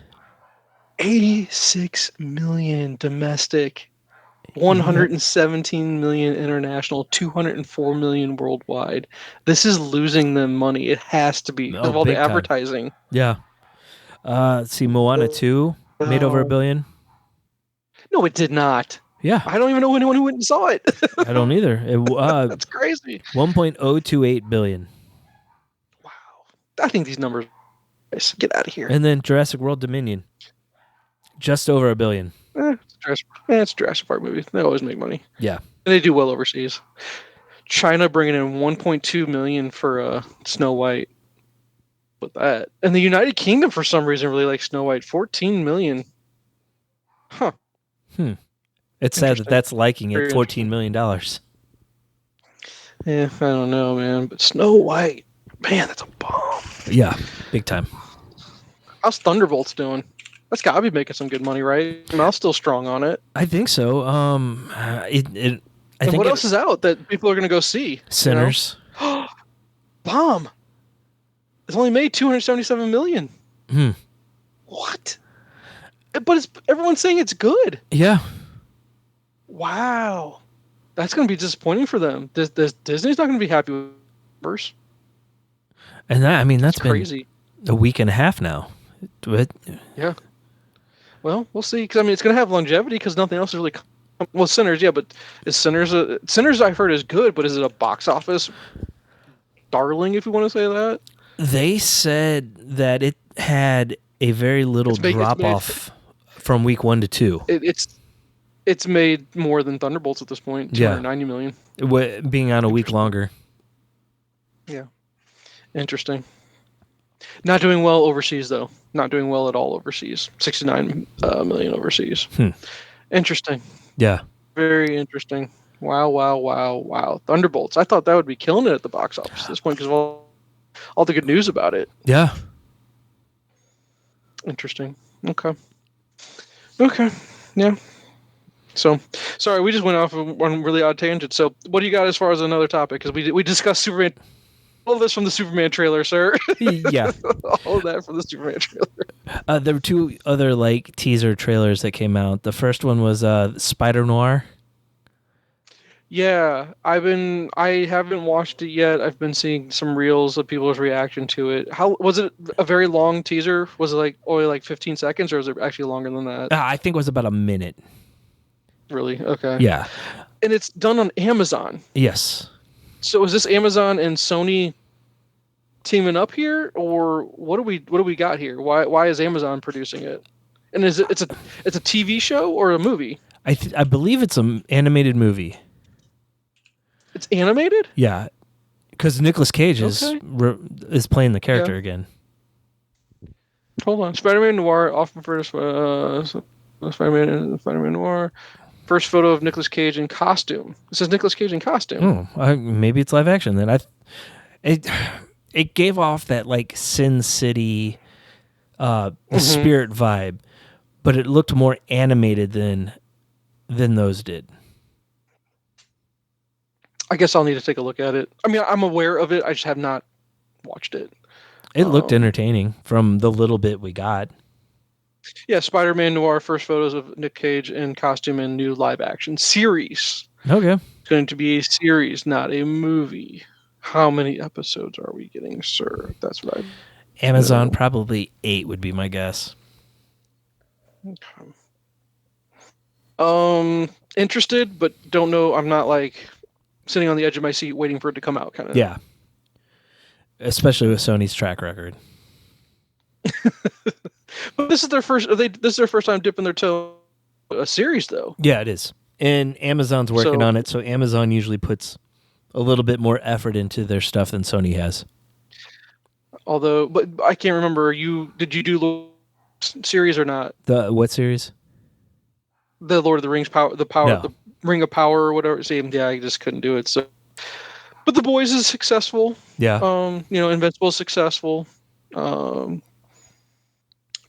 86 million domestic, 117 million international, 204 million worldwide. This is losing them money. It has to be because of all the advertising. Time. Yeah. Let's see, Moana 2 made over $1 billion. No, it did not. Yeah. I don't even know anyone who went and saw it. I don't either. That's crazy. 1.028 billion. Wow. I think these numbers, get out of here. And then Jurassic World Dominion. Just over $1 billion. It's a Jurassic Park movie. They always make money. Yeah. And they do well overseas. China bringing in 1.2 million for Snow White. With that. And the United Kingdom, for some reason, really likes Snow White. 14 million. Huh. It's sad that that's liking it. $14 million. Yeah, I don't know, man. But Snow White, man, that's a bomb. Yeah, big time. How's Thunderbolts doing? That's got to be making some good money, right? I mean, I'm still strong on it. I think so. I And think what else is out that people are going to go see? Sinners. You know? Bomb. It's only made $277 million. What? But everyone's saying it's good. Yeah. Wow. That's going to be disappointing for them. Disney's not going to be happy with numbers. And that's crazy. Been a week and a half now. But yeah. Well, we'll see. Because it's going to have longevity because nothing else is really. Well, Sinners, yeah, but is Sinners Sinners? I've heard is good, but is it a box office darling? If you want to say that. They said that it had a very little drop off from week 1 to 2. It's made more than Thunderbolts at this point. $290 million. Being on a week longer. Yeah. Interesting. Not doing well overseas, though. Not doing well at all overseas. 69 million overseas. Interesting. Yeah. Very interesting. Wow. Thunderbolts. I thought that would be killing it at the box office at this point because of all the good news about it. Yeah. Interesting. Okay. Yeah. So, sorry, we just went off on one really odd tangent. So, what do you got as far as another topic? Because we discussed Superman. All of this from the Superman trailer, sir. Yeah. All of that from the Superman trailer. There were 2 other teaser trailers that came out. The first one was Spider-Noir. Yeah, I haven't watched it yet. I've been seeing some reels of people's reaction to it. How was it? A very long teaser? Was it only 15 seconds, or was it actually longer than that? I think it was about a minute. Really? Okay. Yeah. And it's done on Amazon. Yes. So is this Amazon and Sony teaming up here, or what do we got here? Why is Amazon producing it? And it's a TV show or a movie? I believe it's an animated movie. It's animated? Yeah, because Nicolas Cage is playing the character again. Hold on, Spider-Man Noir, often referred to Spider-Man Noir. First photo of Nicolas Cage in costume. It says Nicolas Cage in costume. Oh, maybe it's live action then. It gave off that Sin City, spirit vibe, but it looked more animated than those did. I guess I'll need to take a look at it. I mean, I'm aware of it. I just have not watched it. It looked entertaining from the little bit we got. Yeah, Spider-Man Noir, first photos of Nick Cage in costume and new live action series. Okay. It's going to be a series, not a movie. How many episodes are we getting, sir? That's what Amazon, probably 8 would be my guess. Okay. Interested, but don't know. I'm not sitting on the edge of my seat waiting for it to come out kind of. Yeah. Especially with Sony's track record. But this is their first. This is their first time dipping their toe in a series, though. Yeah, it is, and Amazon's working on it. So Amazon usually puts a little bit more effort into their stuff than Sony has. Although, but I can't remember. Did you do series or not? The what series? The Lord of the Rings the Ring of Power or whatever. See, yeah, I just couldn't do it. So, but The Boys is successful. Yeah. Invincible is successful.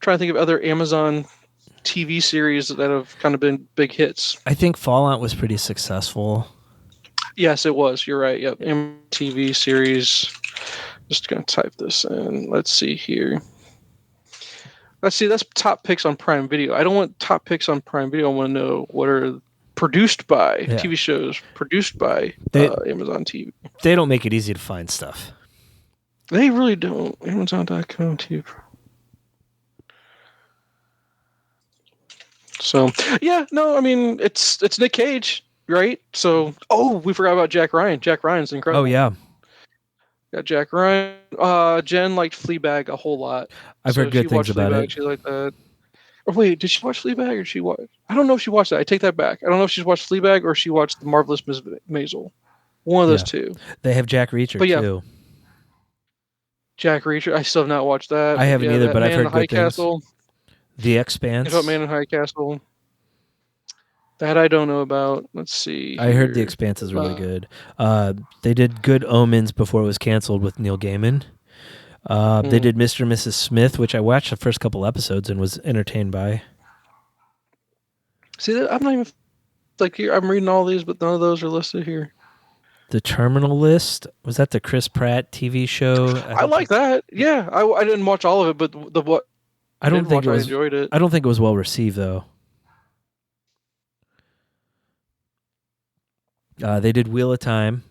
Trying to think of other Amazon TV series that have kind of been big hits. I think Fallout was pretty successful. Yes, it was. You're right. Yep. TV series. Just going to type this in. Let's see here. Let's see. That's top picks on Prime Video. I don't want top picks on Prime Video. I want to know what are produced by TV shows produced by Amazon TV. They don't make it easy to find stuff. They really don't. Amazon.com TV. So, yeah, no, I mean, it's Nick Cage, right? So, we forgot about Jack Ryan. Jack Ryan's incredible. Oh, yeah. Got Jack Ryan. Jen liked Fleabag a whole lot. I've heard good things about it. She liked that. Or wait, did she watch Fleabag or she watched? I don't know if she watched that. I take that back. I don't know if she's watched Fleabag or she watched The Marvelous Miss Maisel. One of those two. They have Jack Reacher, too. Jack Reacher. I still have not watched that. I haven't either, but I've heard good things. Castle. The Expanse. About Man in High Castle. That I don't know about. Let's see. I heard The Expanse is really good. They did Good Omens before it was canceled with Neil Gaiman. They did Mr. and Mrs. Smith, which I watched the first couple episodes and was entertained by. See, I'm not even like here. I'm reading all these, but none of those are listed here. The Terminal List, was that the Chris Pratt TV show? I like that. Yeah, I didn't watch all of it, but what I don't think it was. I enjoyed it. I don't think it was well received though. They did Wheel of Time.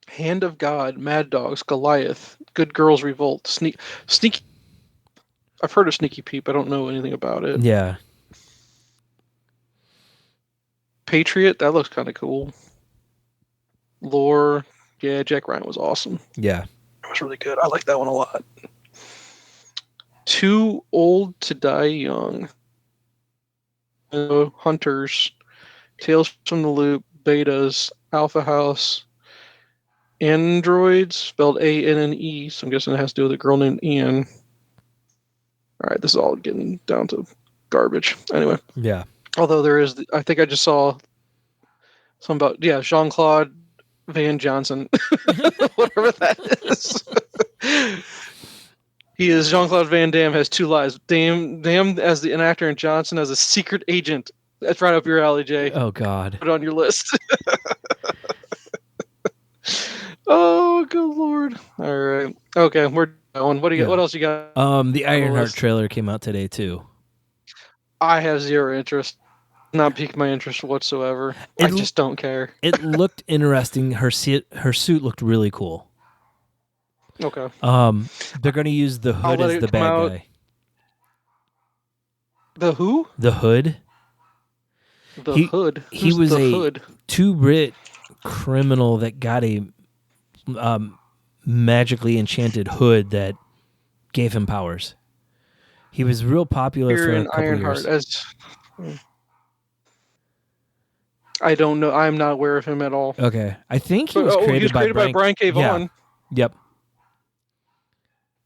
Hand of God, Mad Dogs, Goliath, Good Girls Revolt, Sneaky. I've heard of Sneaky Pete, but I don't know anything about it. Yeah. Patriot, that looks kind of cool. Lore, yeah, Jack Ryan was awesome. Yeah. It was really good. I like that one a lot. Too Old to Die Young. Hunters, Tales from the Loop, Betas, Alpha House, Androids, spelled A-N-N-E, so I'm guessing it has to do with a girl named Ian. All right, this is all getting down to garbage. Anyway. Yeah. Although there is, I think I just saw something about, Jean-Claude Van Johnson. Whatever that is. He is Jean-Claude Van Damme, has two lives. Damme as an actor and Johnson as a secret agent. That's right up your alley, Jay. Oh, God. Put it on your list. Oh, good Lord. All right. Okay, we're going. What do you got? What else you got? The Ironheart trailer came out today, too. I have zero interest. Not piqued my interest whatsoever. I just don't care. It looked interesting. Her suit looked really cool. Okay. They're going to use the Hood as the bad guy. The who? The Hood. The Hood. He was a two-bit criminal that got a magically enchanted hood that gave him powers. He was real popular for a couple years. I don't know. I'm not aware of him at all. Okay. I think he was created by Brian K. Vaughan. Yeah. Yep.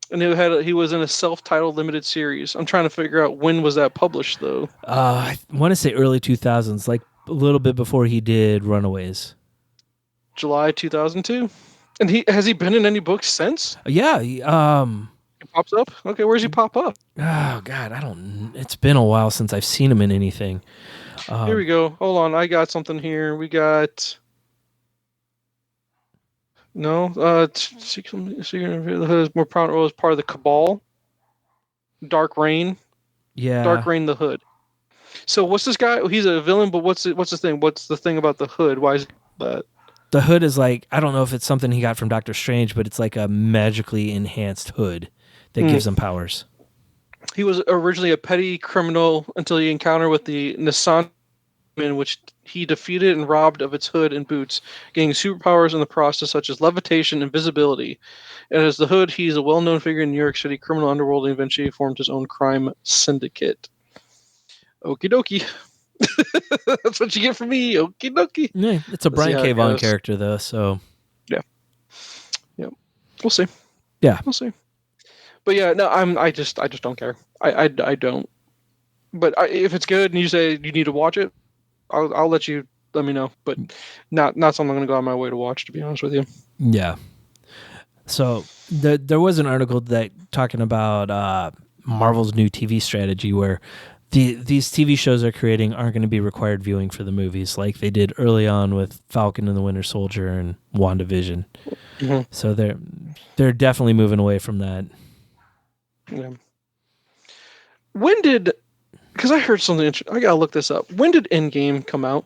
And he was in a self-titled limited series. I'm trying to figure out when was that published, though. I want to say early 2000s, like a little bit before he did Runaways. July 2002? And has he been in any books since? Yeah. He pops up? Okay, where's he pop up? Oh, God, it's been a while since I've seen him in anything. Here we go. Hold on, I got something here. We got... No, Secret the Hood is more prominent as part of the Cabal. Dark Reign. Yeah. Dark Reign the Hood. So what's this guy? He's a villain, but what's the thing? What's the thing about the Hood? Why is that? The Hood is like, I don't know if it's something he got from Doctor Strange, but it's like a magically enhanced hood that gives him powers. He was originally a petty criminal until he encountered with the Nissan, in which he defeated and robbed of its hood and boots, gaining superpowers in the process such as levitation and invisibility. And as the Hood, he's a well-known figure in New York City criminal underworld and eventually formed his own crime syndicate. Okie dokie. That's what you get from me. Okie dokie. Yeah, it's a Brian K. Vaughan character, though, so... Yeah. We'll see. Yeah. We'll see. But yeah, no, I just don't care. I don't. But if it's good and you say you need to watch it, I'll let me know. But not something I'm going to go on my way to watch, to be honest with you. Yeah. So there was an article that talking about Marvel's new TV strategy where these TV shows they're creating aren't going to be required viewing for the movies like they did early on with Falcon and the Winter Soldier and WandaVision. Mm-hmm. So they're definitely moving away from that. Yeah. When did... Because I heard something interesting. I got to look this up. When did Endgame come out?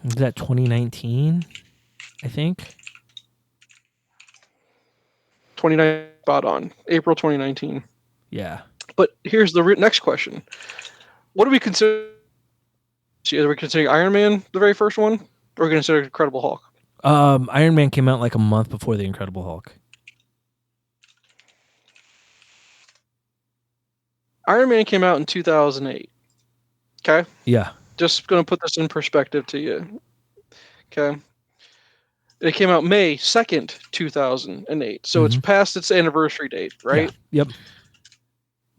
Was that 2019, I think? 2019, spot on. April 2019. Yeah. But here's the next question. What do we consider? Are we considering Iron Man the very first one? Or are we considering Incredible Hulk? Iron Man came out like a month before the Incredible Hulk. Iron Man came out in 2008. Okay? Yeah. Just going to put this in perspective to you. Okay? It came out May 2nd, 2008. So it's past its anniversary date, right? Yeah. Yep.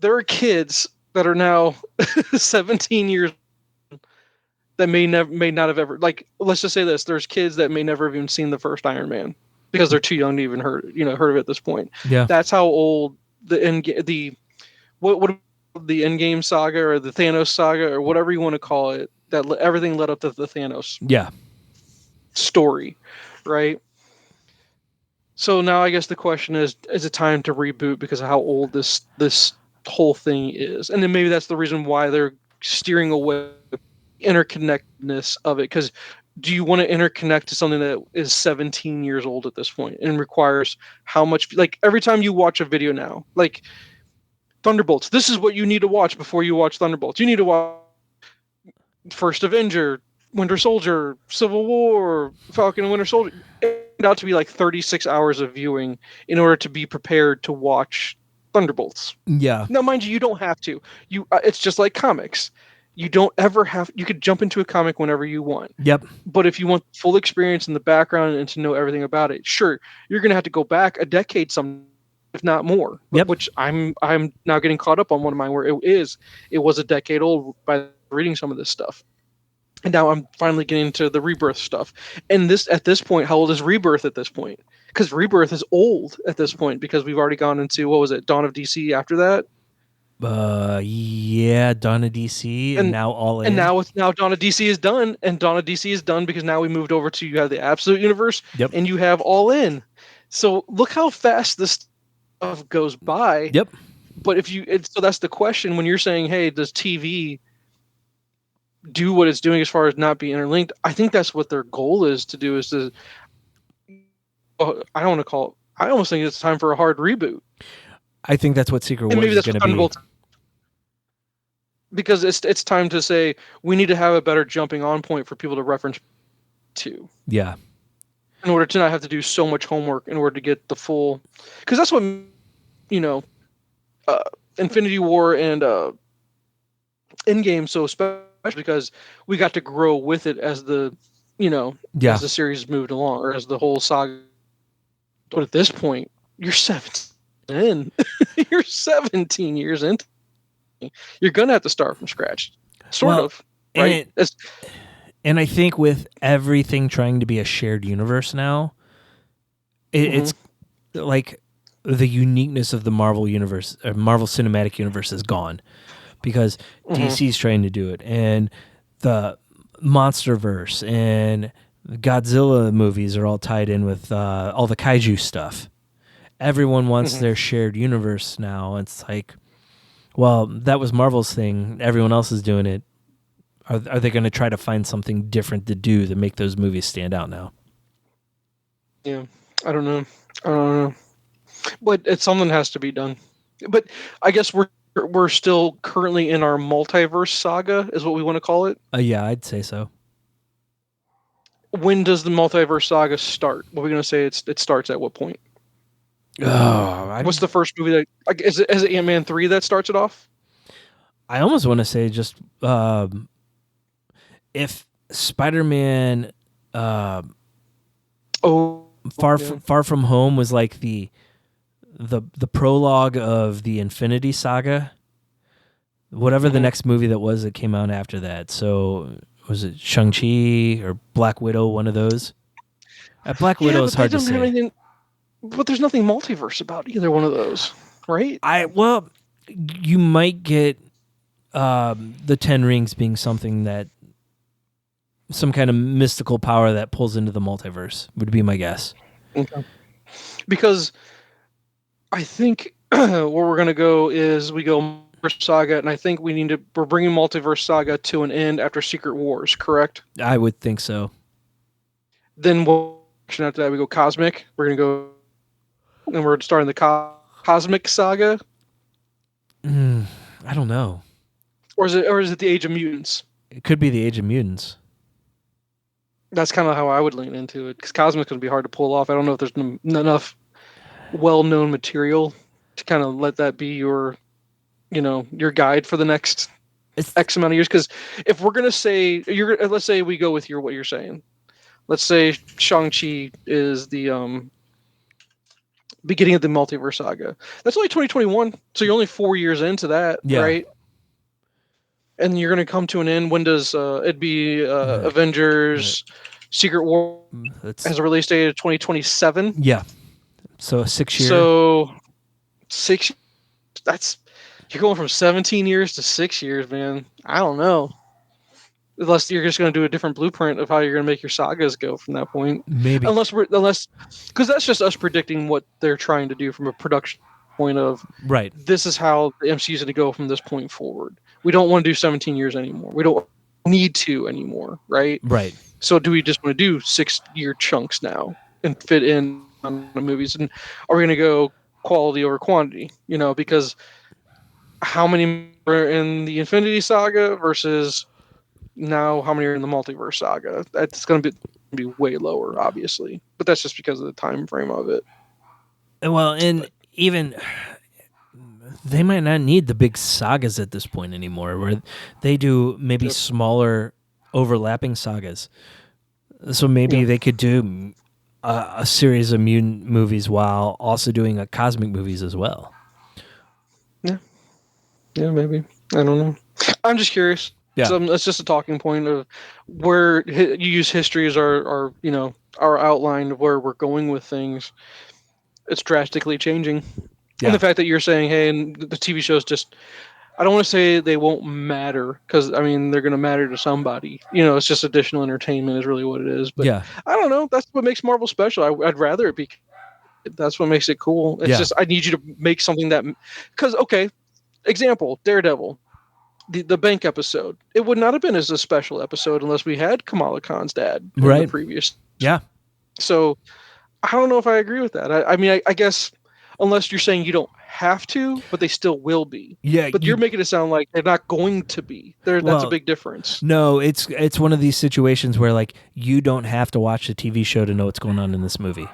There are kids that are now 17 years that may not have ever, like, let's just say this. There's kids that may never have even seen the first Iron Man. because they're too young to even heard of it at this point. Yeah. That's how old the what the Endgame saga or the Thanos saga or whatever you want to call it, that everything led up to the Thanos Yeah. story, right? So now I guess the question is it time to reboot because of how old this whole thing is? And then maybe that's the reason why they're steering away interconnectedness of it, because do you want to interconnect to something that is 17 years old at this point and requires how much, like every time you watch a video now, like Thunderbolts, this is what you need to watch before you watch Thunderbolts. You need to watch First Avenger, Winter Soldier, Civil War, Falcon and Winter Soldier. It turned out to be like 36 hours of viewing in order to be prepared to watch Thunderbolts. Yeah. Now, mind you don't have to. It's just like comics. You don't ever have. You could jump into a comic whenever you want. Yep. But if you want full experience in the background and to know everything about it, sure, you're gonna have to go back a decade, if not more. Yep. Which I'm now getting caught up on one of mine where it was a decade old by reading some of this stuff. And now I'm finally getting to the Rebirth stuff. And at this point, how old is Rebirth at this point? Because Rebirth is old at this point because we've already gone into, what was it, Dawn of DC after that? Yeah, Dawn of DC, and now All In. And now Dawn of DC is done, and Dawn of DC is done because now we moved over to, you have the Absolute Universe, and you have All In. So look how fast this stuff goes by. Yep. But so that's the question when you're saying, hey, does TV do what it's doing as far as not being interlinked? I think that's what their goal is to do, is to, I don't want to call it, I almost think it's time for a hard reboot. I think that's what Secret Wars is going to be. Because it's time to say we need to have a better jumping on point for people to reference to. Yeah. In order to not have to do so much homework in order to get the full, because that's what, Infinity War and Endgame so special, because we got to grow with it as the as the series moved along, or as the whole saga. But at this point, you're 17 in. You're 17 years into. You're gonna have to start from scratch, sort of, right? And I think with everything trying to be a shared universe now, it's like the uniqueness of the Marvel universe, or Marvel Cinematic Universe, is gone because DC's trying to do it, and the Monsterverse and Godzilla movies are all tied in with all the kaiju stuff. Everyone wants their shared universe now. It's like, well, that was Marvel's thing. Everyone else is doing it. Are they going to try to find something different to do to make those movies stand out now? Yeah, I don't know. But something has to be done. But I guess we're still currently in our multiverse saga, is what we want to call it. Yeah, I'd say so. When does the multiverse saga start? What are we going to say? It starts at what point? What's the first movie that is it Ant-Man 3 that starts it off? I almost want to say just if Spider-Man Far From Home was like the prologue of the Infinity Saga, whatever the next movie that came out after that. So was it Shang-Chi or Black Widow, one of those? Black Widow is hard to say. But there's nothing multiverse about either one of those, right? You might get the Ten Rings being something that, some kind of mystical power that pulls into the multiverse would be my guess. Okay. Because I think where we're going to go is we go Multiverse Saga, and I think we're bringing Multiverse Saga to an end after Secret Wars, correct? I would think so. Then after that we go Cosmic. We're going to go, and we're starting the Cosmic Saga. I don't know. Or is it the Age of Mutants? It could be the Age of Mutants. That's kind of how I would lean into it, because Cosmic's going to be hard to pull off. I don't know if there's enough well-known material to kind of let that be your guide for the next X amount of years. Because if we're going to say, let's say we go with what you're saying. Let's say Shang-Chi is the beginning of the Multiverse Saga. That's only 2021, so you're only 4 years into that, right? And you're going to come to an end. When does it'd be Avengers, Secret War has a release date of 2027. Yeah. So a 6-year. So 6. That's you're going from 17 years to 6 years, man. I don't know. Unless you're just going to do a different blueprint of how you're going to make your sagas go from that point. Maybe. Unless because that's just us predicting what they're trying to do from a production point of. Right. This is how the MCU is going to go from this point forward. We don't want to do 17 years anymore. We don't need to anymore, right? Right. So do we just want to do 6-year chunks now and fit in on the movies? And are we going to go quality over quantity? Because how many are in the Infinity Saga versus now how many are in the Multiverse Saga? That's going to be way lower, obviously. But that's just because of the time frame of it. Well, and even they might not need the big sagas at this point anymore, where they do maybe smaller overlapping sagas. So maybe they could do a series of mutant movies while also doing a cosmic movies as well. Yeah, maybe. I don't know. I'm just curious. Yeah. So it's just a talking point of where you use history as our outline of where we're going with things. It's drastically changing. Yeah. And the fact that you're saying, hey, and the TV shows just, I don't want to say they won't matter, because, I mean, they're going to matter to somebody. It's just additional entertainment is really what it is. But yeah. I don't know. That's what makes Marvel special. I'd rather it be. That's what makes it cool. It's just, I need you to make something that, because, okay, example, Daredevil. The bank episode, it would not have been as a special episode unless we had Kamala Khan's dad in the previous. Yeah. So I don't know if I agree with that. I mean, I guess unless you're saying you don't have to, but they still will be. Yeah. But you're making it sound like they're not going to be. That's a big difference. No, it's one of these situations where like you don't have to watch the TV show to know what's going on in this movie.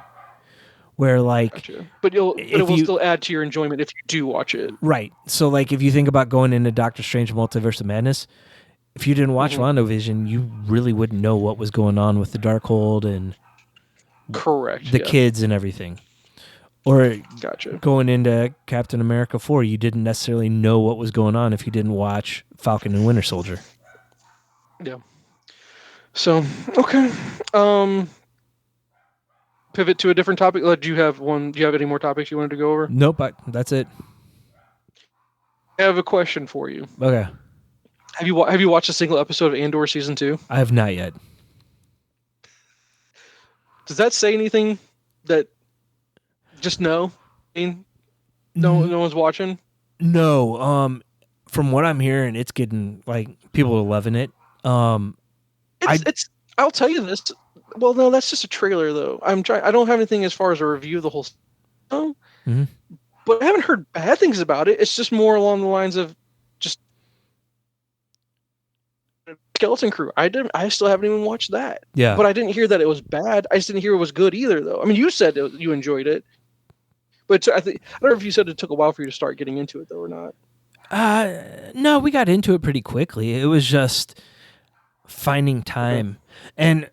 Where like, gotcha. But it will still add to your enjoyment if you do watch it. Right. So like, if you think about going into Doctor Strange Multiverse of Madness, if you didn't watch WandaVision, you really wouldn't know what was going on with the Darkhold and the kids and everything. Or going into Captain America 4, you didn't necessarily know what was going on if you didn't watch Falcon and Winter Soldier. Yeah. So okay. Pivot to a different topic. Do you have any more topics you wanted to go over? Nope, that's it. I have a question for you. Okay. Have you watched a single episode of Andor season 2? I have not yet. Does that say anything? That just no? I mean, no one's watching. No. From what I'm hearing, it's getting like people are loving it. I'll tell you this. Well, no, that's just a trailer, though. I don't have anything as far as a review of the whole show, but I haven't heard bad things about it. It's just more along the lines of just Skeleton Crew. I still haven't even watched that. Yeah, but I didn't hear that it was bad. I just didn't hear it was good either, though. I mean, you said you enjoyed it, but I don't know if you said it took a while for you to start getting into it, though, or not. No, we got into it pretty quickly. It was just finding time and.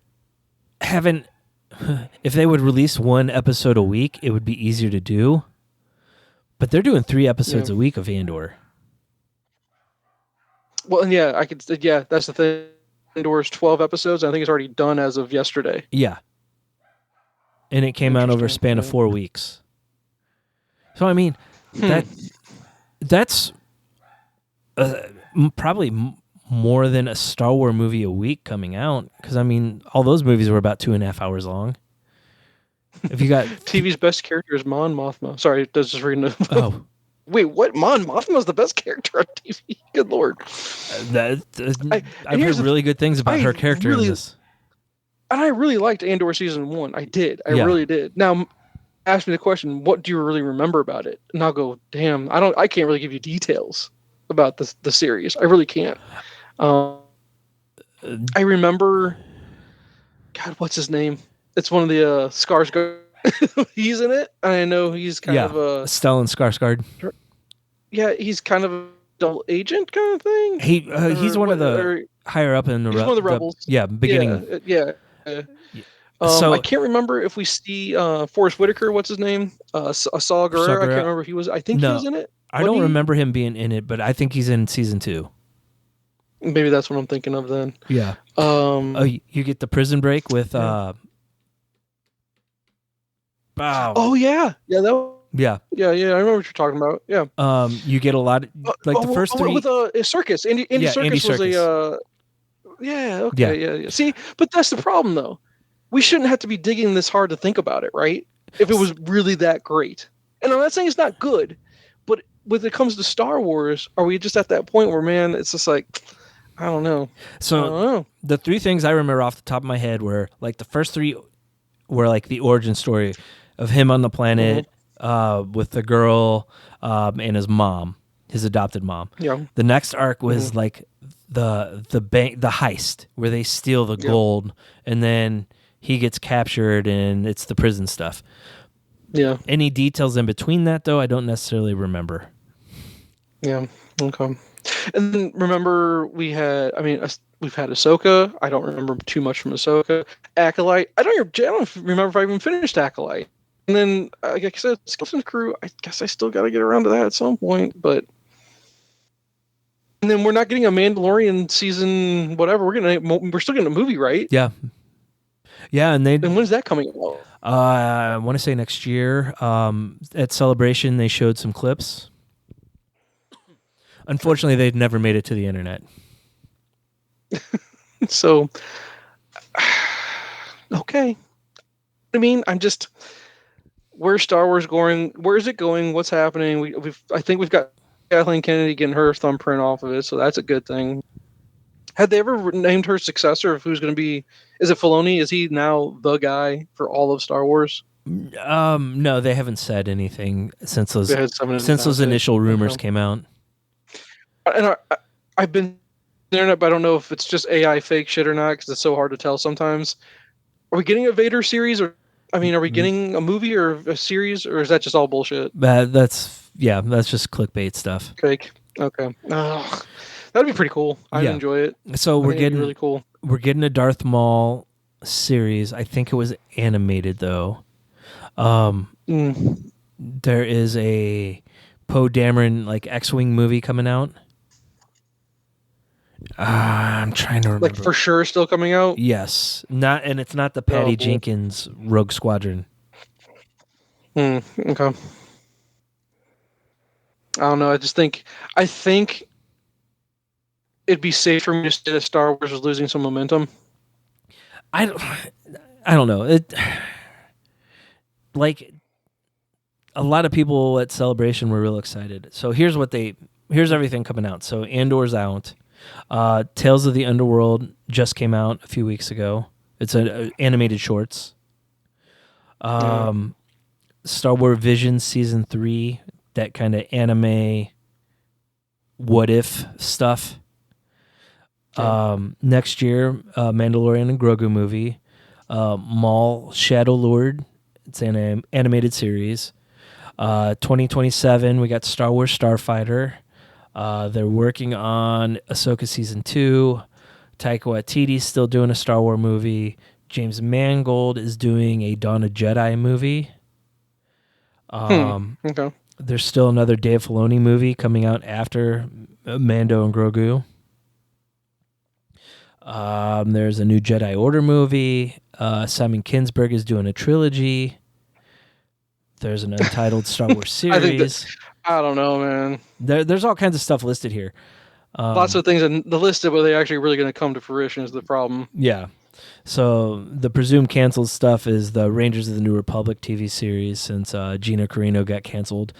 If they would release one episode a week, it would be easier to do. But they're doing 3 episodes a week of Andor. Well, and that's the thing. Andor is 12 episodes. I think it's already done as of yesterday. Yeah. And it came out over a span of 4 weeks. So, I mean, that's probably more than a Star Wars movie a week coming out, because I mean, all those movies were about 2.5 hours long. If you got TV's best character is Mon Mothma. Sorry, that's just reading. Oh, wait, what? Mon Mothma is the best character on TV. Good lord! I've heard really good things about her character in this. And I really liked Andor season 1. I did. I really did. Now, ask me the question: what do you really remember about it? And I'll go, damn, I can't really give you details about the series. I really can't. I remember, God, what's his name? It's one of the Skarsgård. He's in it. I know he's kind of a Stellan Skarsgård. Yeah, he's kind of a double agent kind of thing. He's one of the higher up in the. He's one of the rebels. Beginning. Yeah. So I can't remember if we see Forrest Whitaker. What's his name? Saul Guerrero. I can't remember if he was. I think he was in it. I don't remember him being in it, but I think he's in season 2. Maybe that's what I'm thinking of then. Yeah. Oh, you get the prison break with Oh yeah, yeah. yeah. I remember what you're talking about. Yeah. You get a lot of, like the first three. With a circus. Andy Andy Circus was Serkis. a. Yeah. Okay. Yeah. See, but that's the problem though. We shouldn't have to be digging this hard to think about it, right? If it was really that great. And I'm not saying it's not good, but when it comes to Star Wars, are we just at that point where, man, it's just like, I don't know. So the three things I remember off the top of my head were like the first three were like the origin story of him on the planet with the girl and his mom, his adopted mom. Yeah. The next arc was like the bank, the heist where they steal the gold, and then he gets captured and it's the prison stuff. Yeah. Any details in between that though, I don't necessarily remember. Yeah. Okay. And then remember we've had Ahsoka. I don't remember too much from Ahsoka. Acolyte. I don't remember if I even finished Acolyte. And then, like I said, Skeleton Crew. I guess I still got to get around to that at some point. But and then we're not getting a Mandalorian season. Whatever. We're still getting a movie, right? Yeah. Yeah, and when's that coming out? I want to say next year. At Celebration, they showed some clips. Unfortunately, they've never made it to the internet. So, okay. I mean, where's Star Wars going? Where is it going? What's happening? I think we've got Kathleen Kennedy getting her thumbprint off of it, so that's a good thing. Had they ever named her successor of who's going to be? Is it Filoni? Is he now the guy for all of Star Wars? No, they haven't said anything since those initial rumors came out. And I've been there, but I don't know if it's just AI fake shit or not because it's so hard to tell sometimes. Are we getting a Vader series, are we getting a movie or a series, or is that just all bullshit? That's just clickbait stuff. Fake. Okay. Oh, that'd be pretty cool. I'd enjoy it. So we're getting really cool. We're getting a Darth Maul series. I think it was animated though. There is a Poe Dameron like X-Wing movie coming out. I'm trying to remember. Like for sure, still coming out. Yes, it's not the Patty Jenkins Rogue Squadron. Okay. I don't know. I think it'd be safe for me to say that Star Wars is losing some momentum. I don't know. It like a lot of people at Celebration were real excited. So here's everything coming out. So Andor's out. Tales of the Underworld just came out a few weeks ago. It's an animated shorts. Star Wars Visions Season 3, that kind of anime what if stuff. Next year, Mandalorian and Grogu movie. Maul Shadow Lord, it's an animated series. 2027, we got Star Wars Starfighter. They're working on Ahsoka Season 2. Taika Waititi's still doing a Star Wars movie. James Mangold is doing a Dawn of Jedi movie. Okay. There's still another Dave Filoni movie coming out after Mando and Grogu. There's a new Jedi Order movie. Simon Kinberg is doing a trilogy. There's an untitled Star Wars series. I don't know, man. There's all kinds of stuff listed here. Lots of things in the list, but they actually really going to come to fruition is the problem. Yeah. So the presumed canceled stuff is the Rangers of the New Republic TV series since Gina Carano got canceled.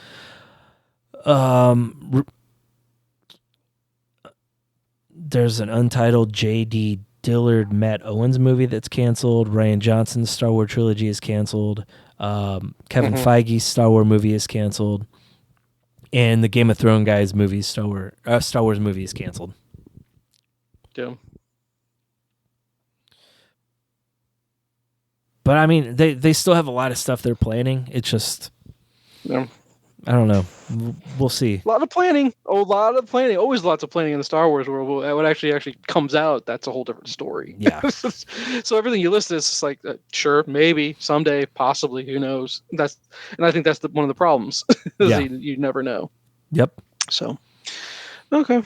There's an untitled J.D. Dillard Matt Owens movie that's canceled. Rian Johnson's Star Wars trilogy is canceled. Kevin Feige's Star Wars movie is canceled. And the Game of Thrones guys movie, Star Wars movie is canceled. Yeah. But I mean, they still have a lot of stuff they're planning. It's just, I don't know. We'll see. A lot of planning. Always lots of planning in the Star Wars world. What actually comes out, that's a whole different story. Yeah. So everything you listed is like, sure, maybe, someday, possibly, who knows? And I think that's one of the problems. Yeah. You never know. Yep. So, Okay.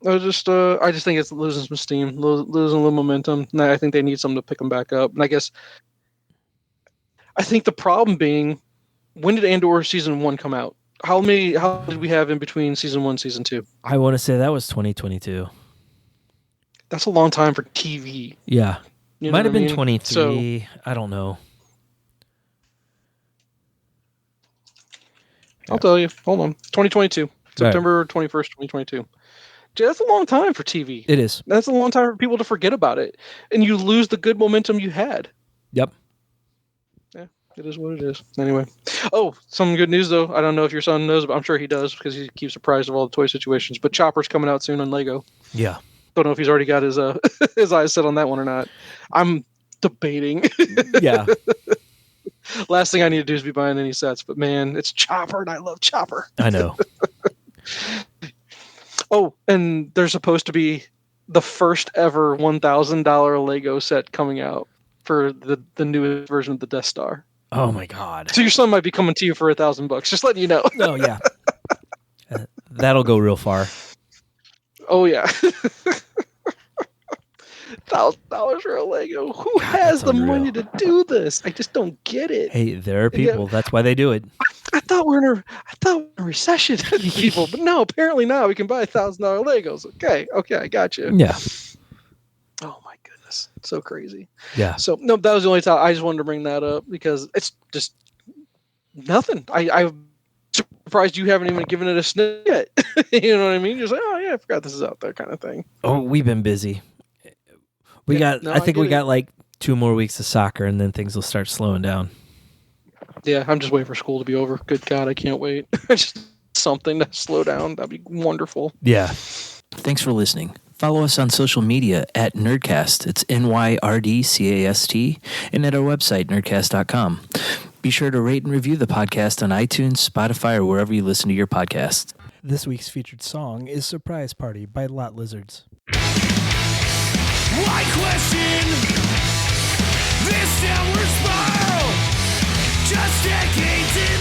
I just think it's losing some steam, losing a little momentum. And I think they need something to pick them back up. And I think the problem being, when did Andor season 1 come out? How did we have in between season 1 and season 2? I want to say that was 2022. That's a long time for TV. Yeah. You know Might have what I been mean? 23. So, I don't know. I'll tell you. Hold on. 2022. September 21st, 2022. Jay, that's a long time for TV. It is. That's a long time for people to forget about it. And you lose the good momentum you had. Yep. Yeah, it is what it is. Anyway. Oh, some good news, though. I don't know if your son knows, but I'm sure he does because he keeps apprised of all the toy situations. But Chopper's coming out soon on Lego. Yeah. Don't know if he's already got his his eyes set on that one or not. I'm debating. Yeah. Last thing I need to do is be buying any sets. But, man, it's Chopper, and I love Chopper. I know. Oh, and there's supposed to be the first ever $1,000 Lego set coming out for the newest version of the Death Star. Oh my God! So your son might be coming to you for $1,000. Just letting you know. Oh yeah, that'll go real far. Oh yeah, $1,000 for a Lego. Who has the money to do this? I just don't get it. Hey, there are people. Yeah. That's why they do it. I thought we're in a recession, people, but no, apparently not. We can buy $1,000 Legos. Okay, I got you. Yeah. Oh my goodness, so crazy. Yeah. So no, that was the only time I just wanted to bring that up because it's just nothing. I'm surprised you haven't even given it a sniff yet. You know what I mean? You're just like, oh yeah, I forgot this is out there, kind of thing. Oh, we've been busy. I think we got like 2 more weeks of soccer, and then things will start slowing down. Yeah, I'm just waiting for school to be over. Good God, I can't wait. Just something to slow down. That'd be wonderful. Yeah. Thanks for listening. Follow us on social media at Nyrdcast. It's NYRDCAST, and at our website, nerdcast.com. Be sure to rate and review the podcast on iTunes, Spotify, or wherever you listen to your podcasts. This week's featured song is Surprise Party by Lot Lizards. Why question this downward spiral? Just decades in